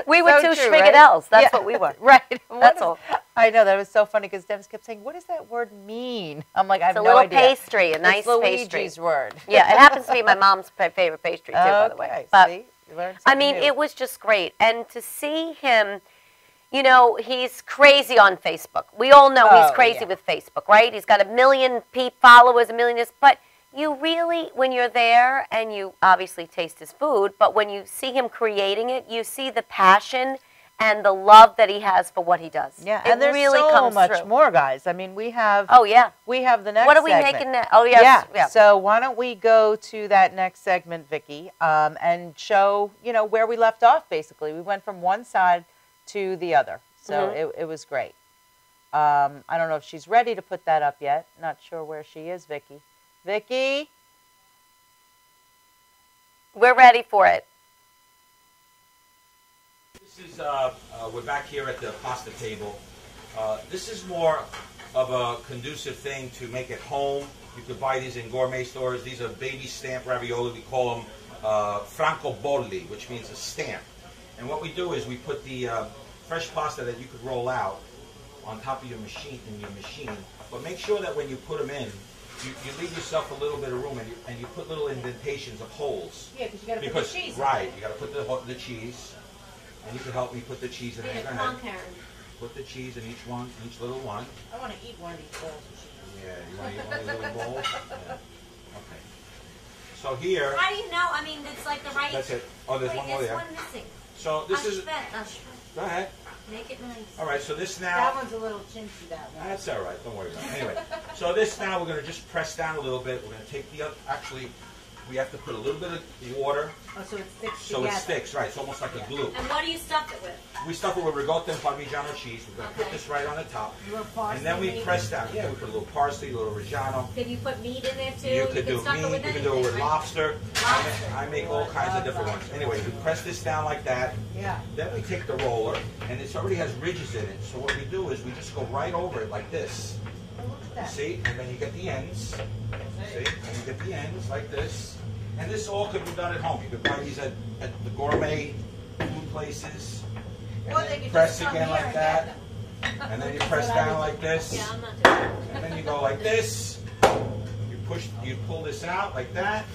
We were So two true, schmigadels. right? That's Yeah. what we were. Right. That's all. I know, that was so funny because Dennis kept saying, what does that word mean? I'm like, I have It's a no little idea. pastry, a nice it's pastry. Luigi's word. Yeah, it happens to be my mom's favorite pastry too, by the way. Okay, But see? You learned I something mean, new. it was just great. And to see him, you know, he's crazy on Facebook. We all know he's crazy with Facebook, right? He's got 1 million followers, 1 million. But you really, when you're there, and you obviously taste his food, but when you see him creating it, you see the passion and the love that he has for what he does. Yeah, it and there's really so comes much through. more, guys. I mean, we have. Oh yeah. We have the next. What are we segment. making now? Oh yes. Yeah. So why don't we go to that next segment, Vicki, and show where we left off. Basically, we went from one side to the other, so it was great. I don't know if she's ready to put that up yet. Not sure where she is, Vicki. Vicki, we're ready for it. This is, we're back here at the pasta table. This is more of a conducive thing to make at home. You could buy these in gourmet stores. These are baby stamp ravioli. We call them francobolli, which means a stamp. And what we do is we put the fresh pasta that you could roll out on top of your machine, but make sure that when you put them in, you leave yourself a little bit of room, and you put little indentations of holes. Yeah, because you got to put the cheese. Right, you got to put the cheese. And you can help me put the cheese in there. Go ahead. Karen. Put the cheese in each little one. I want to eat one of these bowls of cheese. Yeah, you want to eat one of these little bowls? Yeah. Okay. So here. How do you know? I mean, it's like the right. That's it. Oh, there's one more there. There's one missing. So this is. Go ahead. Make it nice. All right. So this now. That one's a little chintzy. That one. That's all right. Don't worry about it. Anyway, so this now we're going to just press down a little bit. We're going to take the other. Actually, we have to put a little bit of water. Oh, so it sticks So together. it sticks, right? It's almost like a glue. And what do you stuff it with? We stuff it with ricotta and Parmigiano cheese. We're going to put this right on the top. A little parsley. And then we maybe? press down. Yeah, we put a little parsley, a little Reggiano. Can you put meat in there too? You could do stuff meat, it with you could do it with anything, right? lobster. I make all kinds of different ones. Anyway, we press this down like that. Yeah. Then we take the roller, and it already has ridges in it. So what we do is we just go right over it like this. Oh, look at that. See? And then you get the ends. See? And you get the ends like this. And this all could be done at home. You could buy these at the gourmet food places. And Or then they could press just come again here like and that. get them. And then you press down like this. Yeah, I'm not doing that. And then you go like this. You pull this out like that.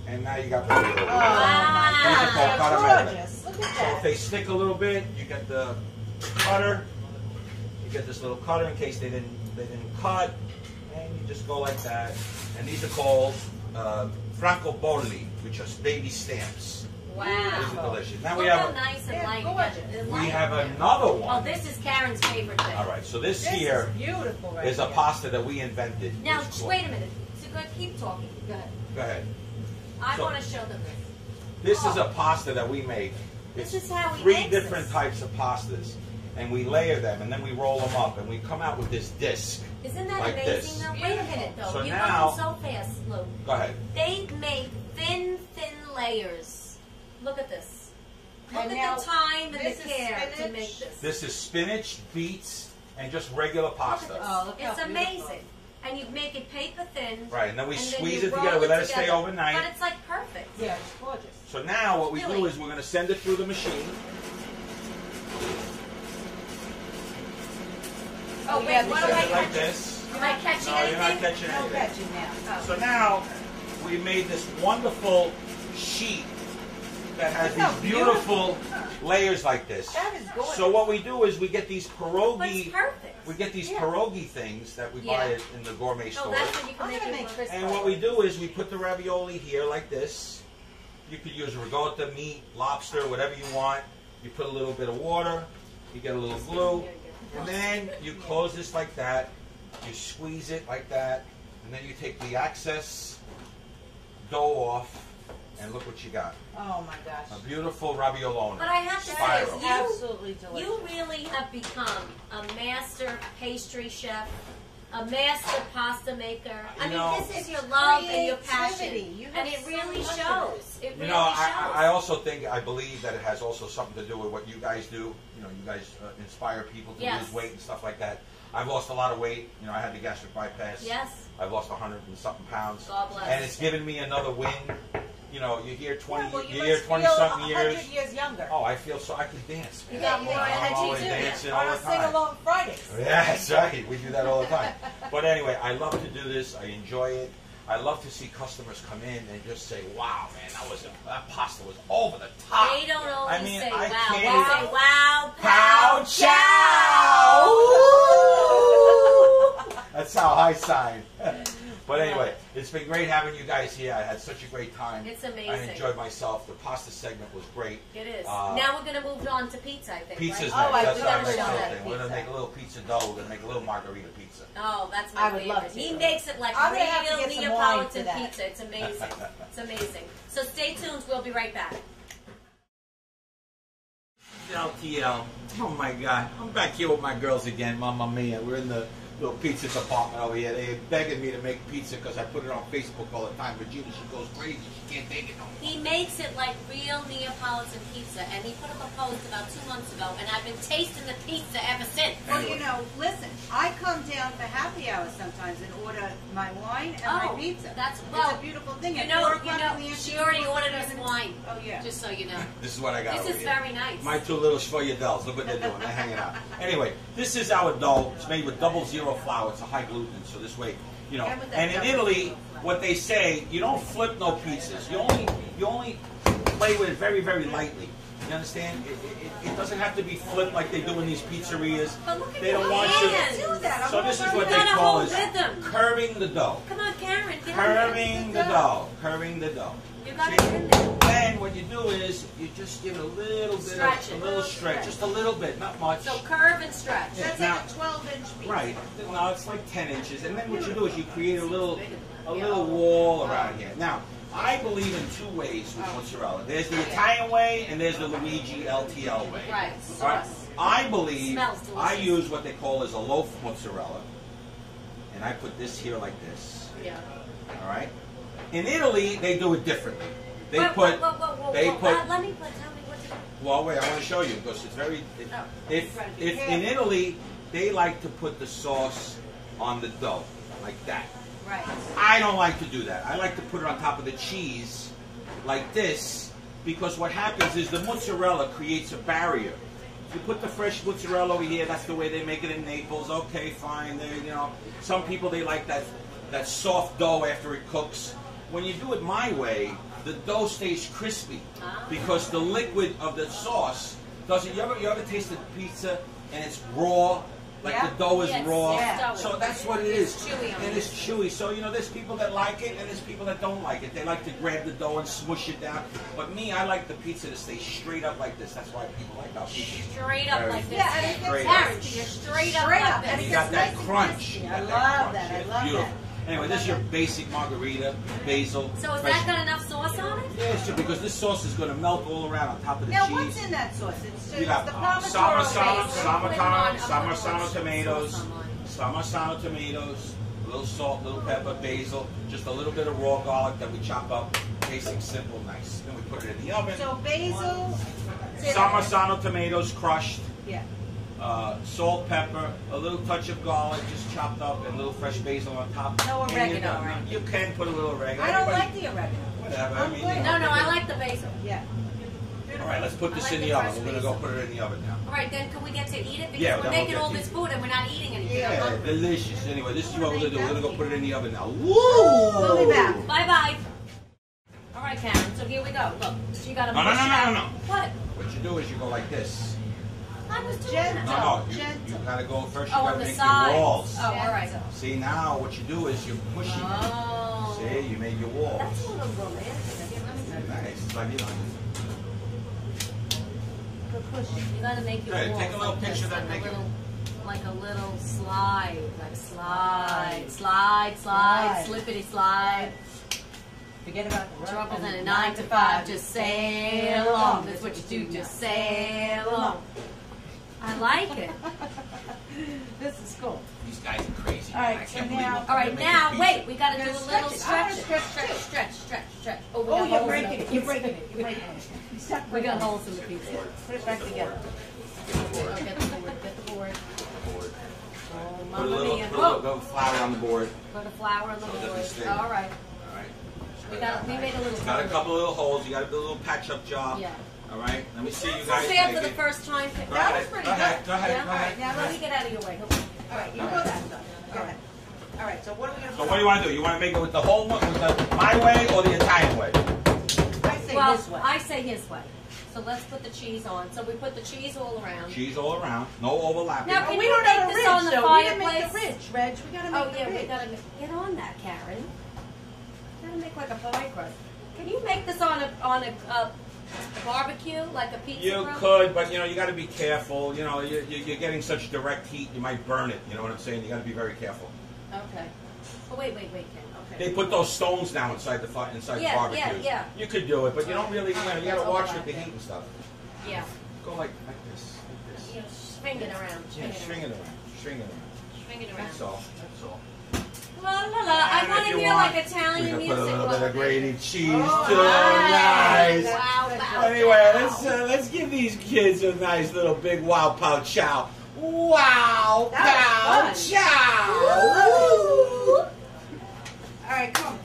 And now you got ravioli. Oh, my These are God. called They're caramelle. gorgeous. Look at So if that. they stick a little bit, you get the cutter. You get this little cutter in case they didn't cut, and you just go like that. And these are called francobolli, which are baby stamps. Wow. These are delicious. Now Look we how have nice and light. gorgeous. we have another Oh, one. this is Karen's favorite thing. All right, so this This here is beautiful right is a here. pasta that we invented. Now, It's called- wait a minute. So go keep talking. Go ahead. Go ahead. I So- want to show them this. This is a pasta that we make. This It's is how we 3 make different this. types of pastas, and we layer them, and then we roll them up, and we come out with this disc. Isn't that like amazing, this. though? Wait a minute, though. So You're now- going so fast, Lou. Go ahead. They make thin layers. Look at this. Look And at now, the time and the this is care to spinach. make this. This is spinach, beets, and just regular Look at pasta. this. Oh, look how It's beautiful. amazing. And you make it paper thin. Right, and then we and squeeze you it together. roll We let it stay together. overnight. But it's like perfect. Yeah, it's gorgeous. So now what we do Really? is we're going to send it through the machine. Oh, yeah, wait, what this do I Send it like catch? this. Am I catching No, you're not anything? catching No anything. catching now. So now we made this wonderful sheet that has Look how these beautiful layers like this. That is gorgeous. So what we do is we get these But it's pierogi. perfect. We get these Yeah. pierogi things that we buy Yeah. in the gourmet So stores. that's what you can I'm make going to it make with. crisp. And what we do is we put the ravioli here like this. You could use ricotta, meat, lobster, whatever you want. You put a little bit of water. You get a little glue. And then you close this like that. You squeeze it like that. And then you take the excess dough off. And look what you got. Oh my gosh. A beautiful raviolone. But I have to say, Spiral. Absolutely delicious. you really have become a master pastry chef, a master pasta maker. I You mean, know, this is your love and your passion. creativity. You And have it so really much of shows. It You really know, shows. I also I believe that it has also something to do with what you guys do. You know, you guys inspire people to Yes. lose weight and stuff like that. I've lost a lot of weight. You know, I had the gastric bypass. Yes. I've lost 100 and something pounds. God bless. And it's given me another win. You know, you hear 20, Yeah, well, you hear must 20 feel something 100 years. years younger. Oh, I feel so. I can dance. Man. You got more I'm energy always too. dancing On all our the time. sing-along Fridays. Yeah, that's right. We do that all the time. But anyway, I love to do this. I enjoy it. I love to see customers come in and just say, "Wow, man, that pasta was over the top." They don't always I mean, say I wow. can't They even- say wow, Pow pow, chow! chow. That's how I sign. But anyway, it's been great having you guys here. I had such a great time. It's amazing. I enjoyed myself. The pasta segment was great. It is. Now we're going to move on to pizza, I think. Pizza's right? next. That's our next show thing. We're going to make a little pizza dough. We're going to make a little margarita pizza. Oh, that's my I would favorite. love to. He makes it like real Neapolitan pizza. It's amazing. It's amazing. So stay tuned. We'll be right back. LTL. Oh my God. I'm back here with my girls again. Mamma mia. We're in the little pizza department over here. They're begging me to make pizza because I put it on Facebook all the time. Regina, she goes crazy. She can't take it no more. He makes it like real Neapolitan pizza, and he put up a post about 2 months ago, and I've been tasting the pizza ever since. Well, you know, listen, I come down for happy hours sometimes and order my wine and my pizza. That's it's a beautiful thing. You know, she already ordered us wine. Oh yeah. Just so you know. This is what I got. This over is here. very nice. My two little schvoyadels. Look what they're doing. They're hanging out. Anyway, this is our dough. It's made with 00 flour. It's a high gluten, so this way, you know. And in Italy, what they say, you don't flip no pizzas. You only play with it very, very lightly. You understand? It doesn't have to be flipped like they do in these pizzerias. But look at they don't want you. Do that. So this is what they call is curving the dough. Come on, Karen. Curving the dough. Curving the dough. You got it in there. Then what you do is you just give it a little bit of a little stretch, just a little bit, not much. So curve and stretch. That's now, like a 12-inch piece. Right. No, it's like 10 inches. And then what you do is you create a little wall around here. Now, I believe in two ways with mozzarella. There's the Italian way and there's the Luigi LTL way. Right. I believe I delicious. use what they call as a loaf mozzarella. And I put this here like this. Yeah. All right? In Italy, they do it differently. They Let me put. tell me what to do. Well, wait, I want to show you because it's very. If in Italy, they like to put the sauce on the dough like that. Right. I don't like to do that. I like to put it on top of the cheese like this because what happens is the mozzarella creates a barrier. You put the fresh mozzarella over here. That's the way they make it in Naples. Okay, fine. They, you know, some people they like that soft dough after it cooks. When you do it my way, the dough stays crispy because the liquid of the sauce doesn't. You ever tasted pizza and it's raw? Like the dough is raw. Yeah. So that's what it is. Chewy on and it's chewy. So, you know, there's people that like it and there's people that don't like it. They like to grab the dough and smush it down. But me, I like the pizza to stay straight up like this. That's why people like our pizza. Straight up like this. Yeah, and it Straight gets up. Karen, you're straight up like this. And you got that crunch. I love that. I love Beautiful. that. Anyway, this is your basic margarita, basil. So is fresh. that got enough sauce on it? Yeah, sure, because this sauce is going to melt all around on top of the Now, cheese. what's in that sauce? It's You got the Parmesan Parmesan tomatoes, Parmesan tomatoes, a little salt, a little pepper, basil, just a little bit of raw garlic that we chop up. Basic, simple, nice. Then we put it in the oven. So basil. Parmesan tomatoes crushed. Yeah. Salt, pepper, a little touch of garlic, just chopped up, and a little fresh basil on top. No And oregano, right? You can put a little oregano. I don't like the oregano. Whatever. I mean, No, I like the basil. Yeah. All right, let's put this I like in the the oven. fresh We're going to go basil. put it in the oven now. All right, then can we get to eat it? Because Yeah, we're then we'll making get all to this eat. food and we're not eating anything. Yeah, delicious. Anyway, this is what we're going to do. We're going to go put it in the oven now. Woo! We'll be back. Bye-bye. All right, Karen, so here we go. Look, she got a No. What? What you do is you go like this. I was doing Gentle. that. No, you got to go first. You Oh, got on to the make sides. your walls. Oh, all right. See, now what you do is you're pushing it. Oh. See, you made your walls. That's a little romantic. Nice. It's like, you know. You gotta make your Hey, walls take a little like picture this, of that, like a little slide, like slide, slippity slide. Forget about the Troubles in a 9 to 5, just sail along. That's what you do, just sail along. I like it. This is cool. These guys are crazy. All right, I so can't now- believe All right, they're now making wait. We gotta do a You're little stretching. I stretch, wanna stretch, stretch. Oh, we got you're holes in breaking it. it. You're breaking it. You're breaking it. Stop We got breaking it. holes in the pizza. Put it back together. Oh, get the board. Oh, Put a mamma little, mia. put a little flour on the board. Put a flour on the So that board. they stay. All right. All right. We made a little. Got a couple of little holes. You got to do a little patch-up job. Yeah. All right. Let me see you Not guys bad make for the it. first time. Go That ahead. was pretty Go ahead. good. Go ahead. Yeah, Go all right. ahead. Now let me get out of your way. All right, you go that stuff. Go ahead. All right, so what are we going to So what do you want to do? You want to make it with the whole one, with the my way or the Italian way? I say Well, this way. I say his way. So So let's put the cheese on. So we put the cheese all around. Cheese all around. No overlapping. Now, can we you don't make have a this ridge, on the though. We didn't fireplace? make the ridge, Reg. We gotta make Oh, the yeah, ridge. we gotta get on that, Karen. We gotta make like a pie crust. Can you make this on a barbecue, like a pizza You grill? could, but you know, you got to be careful. You know, you're getting such direct heat, you might burn it. You know what I'm saying? You got to be very careful. Okay. Oh, wait, Ken. Okay. They put those stones down inside the barbecue. Yeah. You could do it, but you don't really. You know, you got to watch with the heat and stuff. Yeah. Go like this. You know, swing it around. Yeah, string it around. Swing it around. That's all. That's all. La la la. I And want if to you hear want, like Italian we can music. put a little bit of grated cheese Oh, too. Nice. Wow. Anyway, let's give these kids a nice little big wow pow chow. Wow pow chow. Woo. All right, come on.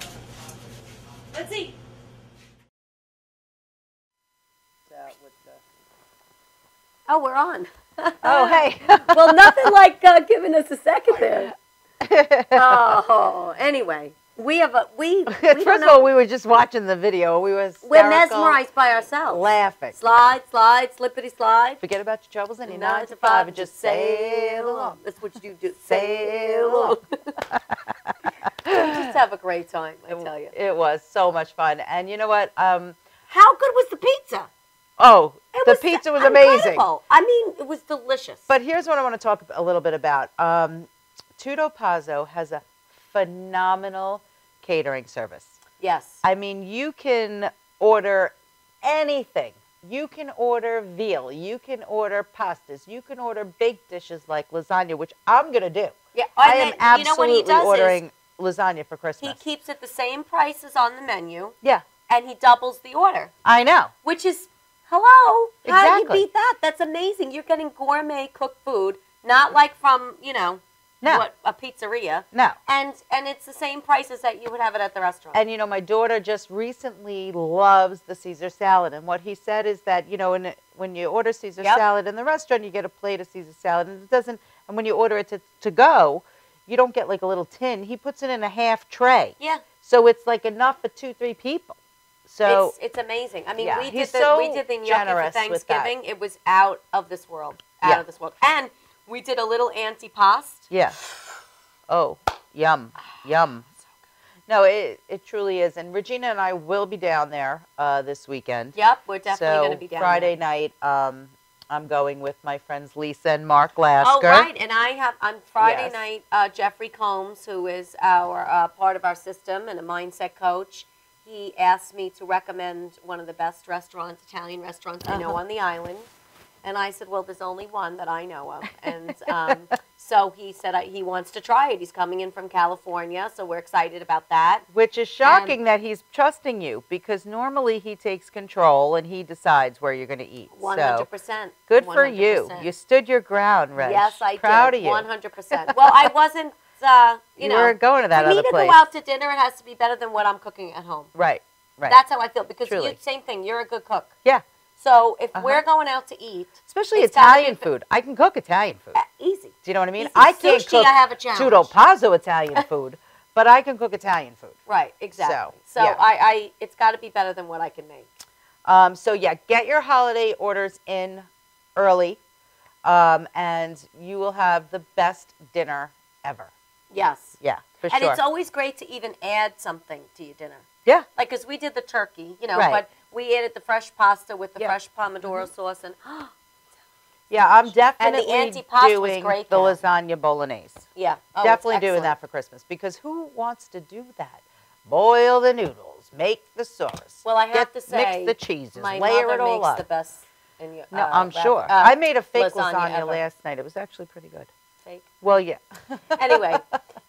Let's eat. Oh, we're on. Oh, hey. Well, nothing like giving us a second there. Oh, anyway, we have a we. First of all, we were just watching the video. We're mesmerized by ourselves, laughing. Slide, slippity slide. Forget about your troubles and your 9 to 5 and just sail along. That's what you do. Sail along. Just have a great time, I tell you. It was so much fun, and you know what? How good was the pizza? Oh, the pizza was amazing. I mean, it was delicious. But here's what I want to talk a little bit about. Tutto Pazzo has a phenomenal catering service. Yes. I mean, you can order anything. You can order veal. You can order pastas. You can order baked dishes like lasagna, which I'm going to do. Yeah, I am absolutely you know what he does ordering lasagna for Christmas. He keeps it the same prices on the menu. Yeah. And he doubles the order. I know. Which is, hello, how do Exactly. you beat that? That's amazing. You're getting gourmet cooked food, not like from, you know, what, a pizzeria. No. And it's the same prices that you would have it at the restaurant. And, you know, my daughter just recently loves the Caesar salad. And what he said is that, you know, when you order Caesar salad in the restaurant, you get a plate of Caesar salad. And it doesn't, and when you order it to go, you don't get like a little tin. He puts it in a half tray. Yeah. So it's like enough for 2-3 people. So it's amazing. I mean, yeah, we did the gnocchi for generous with that. Thanksgiving. It was out of this world. Out of this world. And we did a little antipasto. Yeah. Oh, yum, yum. No, it truly is. And Regina and I will be down there this weekend. Yep, we're definitely going to be down Friday there. night, I'm going with my friends Lisa and Mark Lasker. Oh, right. And I have, on Friday night, Jeffrey Combs, who is our part of our system and a mindset coach, he asked me to recommend one of the best restaurants, Italian restaurants I know on the island. And I said, well, there's only one that I know of. And so he said he wants to try it. He's coming in from California, so we're excited about that. Which is shocking that he's trusting you, because normally he takes control and he decides where you're going to eat. 100%. So, good for 100%. you. You stood your ground, Reg. Yes, I Proud did. of you. 100%. Well, I wasn't, you know. weren't going to that for me other place. to go out to dinner, it has to be better than what I'm cooking at home. Right, right. That's how I feel, because Truly. same thing, you're a good cook. Yeah. So if we're going out to eat, especially it's gotta Italian food, I can cook Italian food. Easy. Do you know what I mean? Easy. I can't Sushi, cook I have a challenge. Tutto Pazzo Italian food, but I can cook Italian food. Right, exactly. So yeah. it's got to be better than what I can make. So yeah, get your holiday orders in early, and you will have the best dinner ever. Yes. Yeah, for and sure. it's always great to even add something to your dinner. Yeah. Like, because we did the turkey, you know, Right. but we added the fresh pasta with the fresh pomodoro sauce and yeah, I'm definitely antipasto was doing great the now. lasagna bolognese. Yeah. Oh, definitely it's doing excellent. that for Christmas, because who wants to do that? Boil the noodles, make the sauce. Well, I have to say, mix the cheeses, my layer mother it all makes up. the best. No, I'm sure. I made a fake lasagna ever. last night. It was actually pretty good. Fake? Well, yeah. Anyway,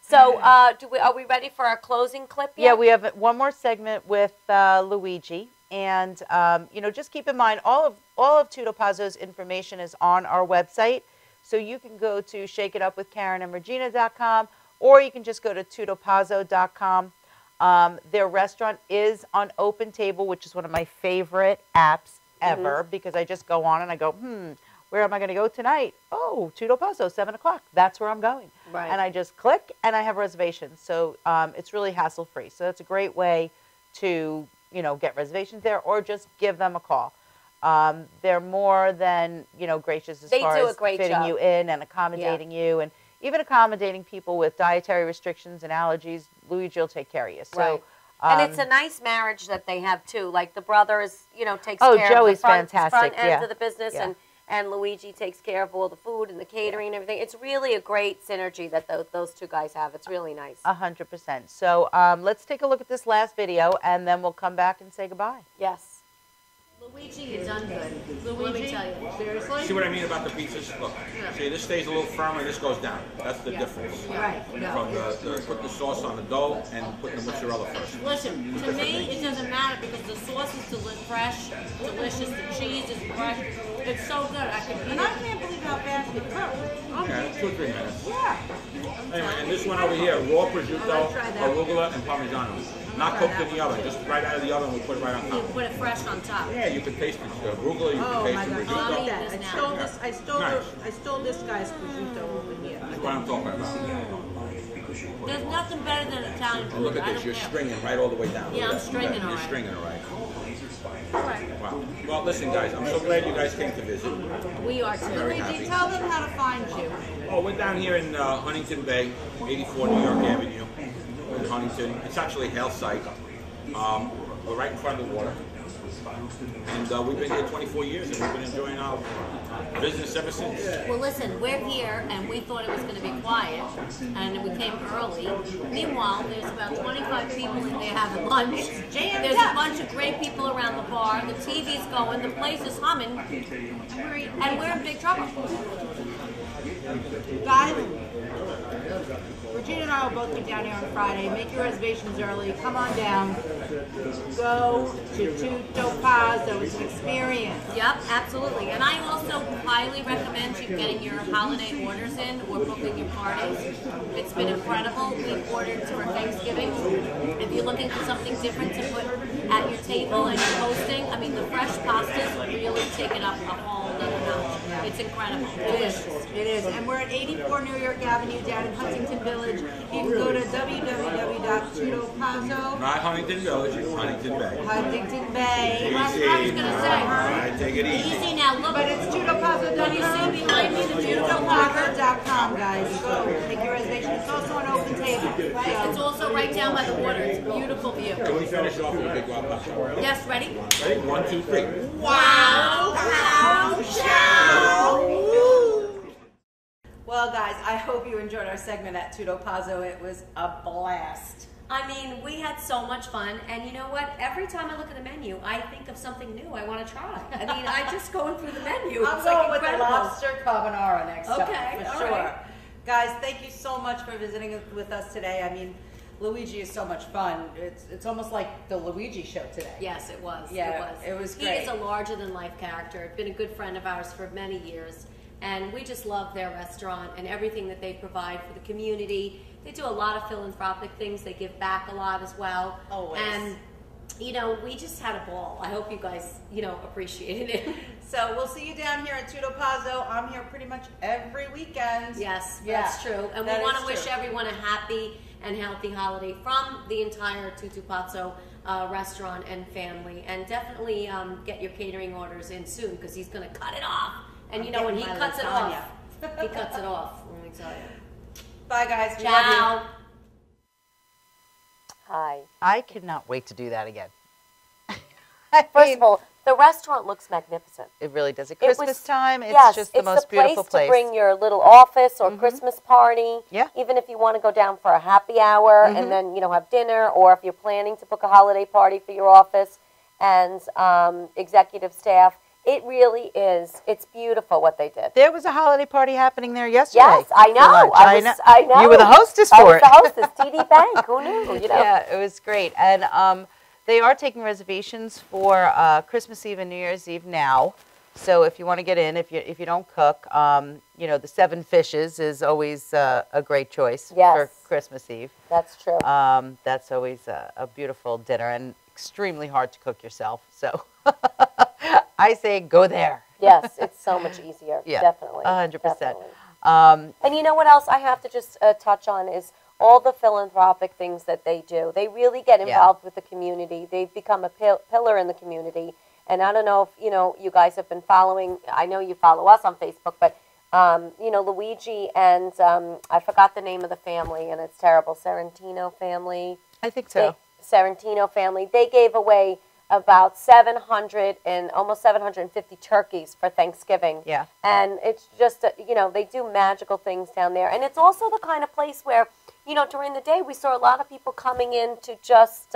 so are we ready for our closing clip yet? Yeah, we have one more segment with Luigi. And, you know, just keep in mind, all of Tutto Pazzo's information is on our website. So you can go to shakeitupwithkarenandregina.com, or you can just go to tuttopazzo.com. Their restaurant is on Open Table, which is one of my favorite apps ever, because I just go on and I go, where am I going to go tonight? Oh, Tutto Pazzo, 7 o'clock. That's where I'm going. Right. And I just click, and I have reservations. So it's really hassle-free. So that's a great way to, you know, get reservations there, or just give them a call. They're more than, you know, gracious as far as fitting you in and accommodating you, and even accommodating people with dietary restrictions and allergies. Luigi will take care of you. So, and it's a nice marriage that they have too. Like the brother is, you know, takes care Joey's of the front fantastic. end of the business, and Luigi takes care of all the food and the catering and everything. It's really a great synergy that those two guys have. It's really nice. 100%. So let's take a look at this last video, and then we'll come back and say goodbye. Yes. Luigi, you've done good. Luigi, let me tell you. Seriously? See what I mean about the pizzas? Look, see, this stays a little firmer, this goes down. That's the difference. Right. From put the sauce on the dough and putting the mozzarella first. Listen, to me, it doesn't matter because the sauce is fresh, delicious, the cheese is fresh. It's so good. I can't believe how fast it cooks. Yeah, 2 or 3 minutes. Yeah. Anyway, and this one over here, raw prosciutto, arugula, and parmigiano. Not cooked in the oven, just right out of the oven, we put it right on top. You put it fresh on top. Yeah, you can taste the arugula, you can taste the prosciutto. I stole this guy's prosciutto over here. That's what I'm talking about. There's nothing better than Italian food. Oh, look at this, you're stringing right all the way down. Yeah, I'm stringing all You're right. stringing all right. Wow. Well, listen, guys, I'm so glad you guys came to visit. We are too. Very happy. Tell them how to find you. Oh, we're down here in Huntington Bay, 84 New York Avenue in Huntington. It's actually a health site. We're right in front of the water. And we've been here 24 years, and we've been enjoying our business ever since. Well, listen, we're here, and we thought it was going to be quiet, and we came early. Meanwhile, there's about 25 people in there having lunch. There's a bunch of great people around the bar. The TV's going. The place is humming. And we're in big trouble. Guys, Regina and I will both be down here on Friday. Make your reservations early. Come on down. Go to Tutto Pazzo. It's an experience. Yep, absolutely. And I also highly recommend you getting your holiday orders in or booking your parties. It's been incredible. We've ordered for Thanksgiving. If you're looking for something different to put at your table and you're hosting, I mean, the fresh pastas really take it up a whole other notch. It's incredible. Delicious. It is. And we're at 84 New York Avenue down in Huntington Village. You can go to www.tuttopazzo. Not Huntington Village, Huntington Bay. Huntington Bay. Easy. That's what I was going to say. Alright, take it easy. Easy now. Look. But it's tuttopazzo.com. You see behind me the tuttopazzo.com, guys. Go make your reservation. It's also an open table. Right? It's also right down by the water. It's a beautiful view. Can we finish off with a big rock pasta? Yes, ready? Ready? 1, 2, 3. Wow! Chow! Well, guys, I hope you enjoyed our segment at Tutto Pazzo. It was a blast. I mean, we had so much fun, and you know what? Every time I look at the menu, I think of something new I want to try. I mean, I just going through the menu. I'm It's going like with the incredible. lobster carbonara next time, for all sure. right. Guys, thank you so much for visiting with us today. I mean, Luigi is so much fun. It's almost like the Luigi show today. Yes, it was. Yeah, it was great. He is a larger-than-life character. Been a good friend of ours for many years, and we just love their restaurant and everything that they provide for the community. They do a lot of philanthropic things. They give back a lot as well. Always. And, you know, we just had a ball. I hope you guys, you know, appreciated it. So we'll see you down here at Tutto Pazzo. I'm here pretty much every weekend. Yes, Yeah, that's true. And we that want is to wish true. everyone a happy and healthy holiday from the entire Tutto Pazzo restaurant and family. And definitely get your catering orders in soon because he's going to cut it off. And you know, when he cuts it off, he cuts it off. Let me tell you. Bye, guys. We love you. Ciao. Hi. I cannot wait to do that again. First of all, the restaurant looks magnificent. It really does. At It was- Christmas time, it's yes, just the most beautiful place place. to bring your little office or Christmas party. Yeah. Even if you want to go down for a happy hour and then, you know, have dinner, or if you're planning to book a holiday party for your office and executive staff. It really is. It's beautiful what they did. There was a holiday party happening there yesterday. Yes, I for know. lunch. I know. You were the hostess for it. I was the hostess. TD Bank. Who knew? You know. Yeah, it was great. And they are taking reservations for Christmas Eve and New Year's Eve now. So if you want to get in, if you don't cook, you know, the 7 Fishes is always a great choice for Christmas Eve. That's true. That's always a beautiful dinner and extremely hard to cook yourself. So I say go there. Yes, it's so much easier. Yeah, Definitely. 100%. Definitely. And you know what else I have to just touch on is all the philanthropic things that they do. They really get involved with the community. They've become a pillar in the community. And I don't know if, you guys have been following. I know you follow us on Facebook, but, Luigi and I forgot the name of the family, and it's terrible. Sorrentino family. I think so. Sorrentino family. They gave away about 700 and almost 750 turkeys for Thanksgiving. Yeah. And it's just, they do magical things down there. And it's also the kind of place where, during the day we saw a lot of people coming in to just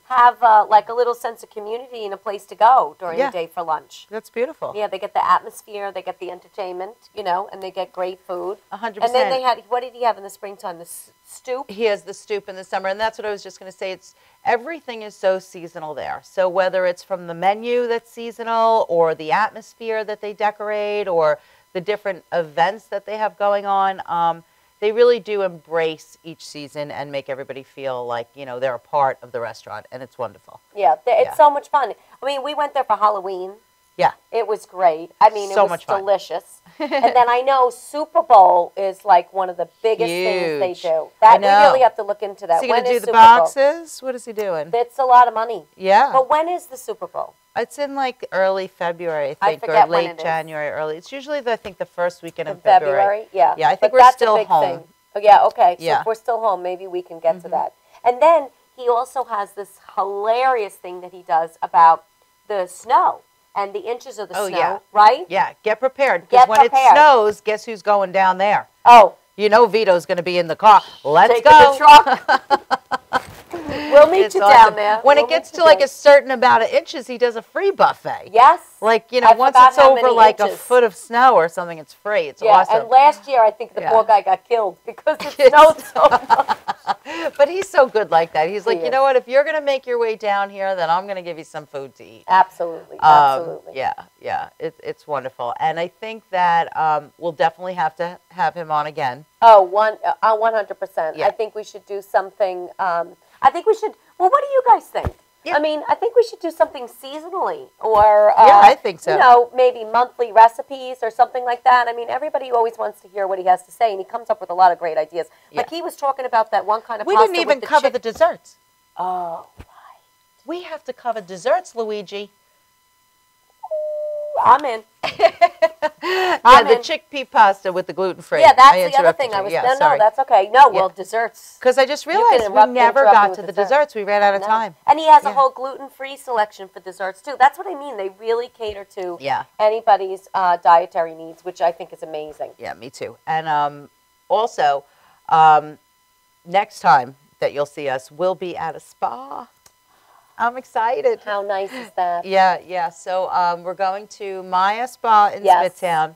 have like a little sense of community and a place to go during the day for lunch. That's beautiful. Yeah, they get the atmosphere, they get the entertainment, and they get great food. 100%. And then they had, what did he have in the springtime? The stoop? He has the stoop in the summer, and that's what I was just going to say. Everything is so seasonal there. So whether it's from the menu that's seasonal, or the atmosphere that they decorate, or the different events that they have going on, they really do embrace each season and make everybody feel like, they're a part of the restaurant, and it's wonderful. Yeah, it's so much fun. I mean, we went there for Halloween. Yeah. It was great. I mean, so it was much fun. Delicious. And then I know Super Bowl is like one of the biggest things they do. That we really have to look into that. Is he going to do the Super boxes? What is he doing? It's a lot of money. Yeah. But when is the Super Bowl? It's in like early February, I think, forget or when late it is. January, early. It's usually, I think, the first weekend In of February. Yeah. Yeah, I think But we're that's still a big home. thing. Oh, yeah, okay. So Yeah. if we're still home, maybe we can get to that. And then he also has this hilarious thing that he does about the snow and the inches of the snow, right? Yeah, get prepared. Because when it snows, guess who's going down there? Oh. Vito's going to be in the car. Let's Taking go. the truck. We'll meet you down there. When it gets to like a certain amount of inches, he does a free buffet. Yes. Like, I once forgot it's how over many like a inches. foot of snow or something, it's free. It's Yeah, awesome. and last year I think the poor guy got killed because it snowed so much. But he's so good like that. He's like, He you know what? If you're going to make your way down here, then I'm going to give you some food to eat. Absolutely, absolutely. Yeah. It's wonderful. And I think that we'll definitely have to have him on again. Oh, 100%. Yeah. I think we should do something. I think we should. Well, what do you guys think? Yeah. I mean, I think we should do something seasonally, or yeah, I think so. Maybe monthly recipes or something like that. I mean, everybody always wants to hear what he has to say, and he comes up with a lot of great ideas. Yeah. Like he was talking about that one kind of. We pasta didn't even with cover the desserts. Oh, right. We have to cover desserts, Luigi. I'm in. The chickpea pasta with the gluten-free. Yeah, that's the other thing. I was yeah, no, sorry. that's okay. No, well, desserts. Because I just realized we never got to the desserts. We ran out of time. And he has a whole gluten-free selection for desserts too. That's what I mean. They really cater to anybody's dietary needs, which I think is amazing. Yeah, me too. And also, next time that you'll see us, we'll be at a spa. I'm excited. How nice is that? Yeah. So we're going to Maya Spa in Smithtown,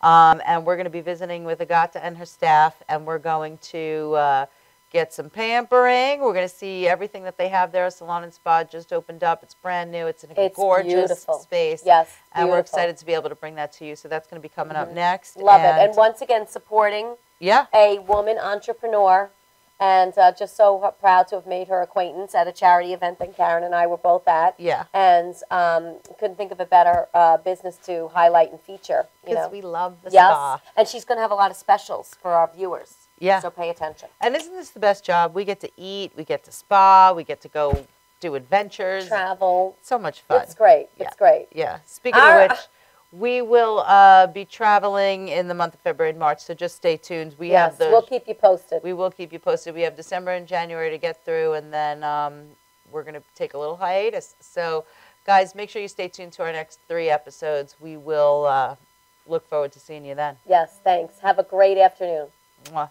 and we're going to be visiting with Agata and her staff, and we're going to get some pampering. We're going to see everything that they have there. Salon and Spa just opened up. It's brand new. It's in a gorgeous space. Yes, and we're excited to be able to bring that to you. So that's going to be coming up next. Love it. And once again, supporting a woman entrepreneur. And just so proud to have made her acquaintance at a charity event that Karen and I were both at. Yeah. And couldn't think of a better business to highlight and feature. Because we love the spa. And she's going to have a lot of specials for our viewers. Yeah. So pay attention. And isn't this the best job? We get to eat, we get to spa, we get to go do adventures. Travel. So much fun. It's great. It's great. Yeah. Speaking of which, we will be traveling in the month of February and March, so just stay tuned. We'll keep you posted. We will keep you posted. We have December and January to get through, and then we're going to take a little hiatus. So, guys, make sure you stay tuned to our next 3 episodes. We will look forward to seeing you then. Yes, thanks. Have a great afternoon. Mwah.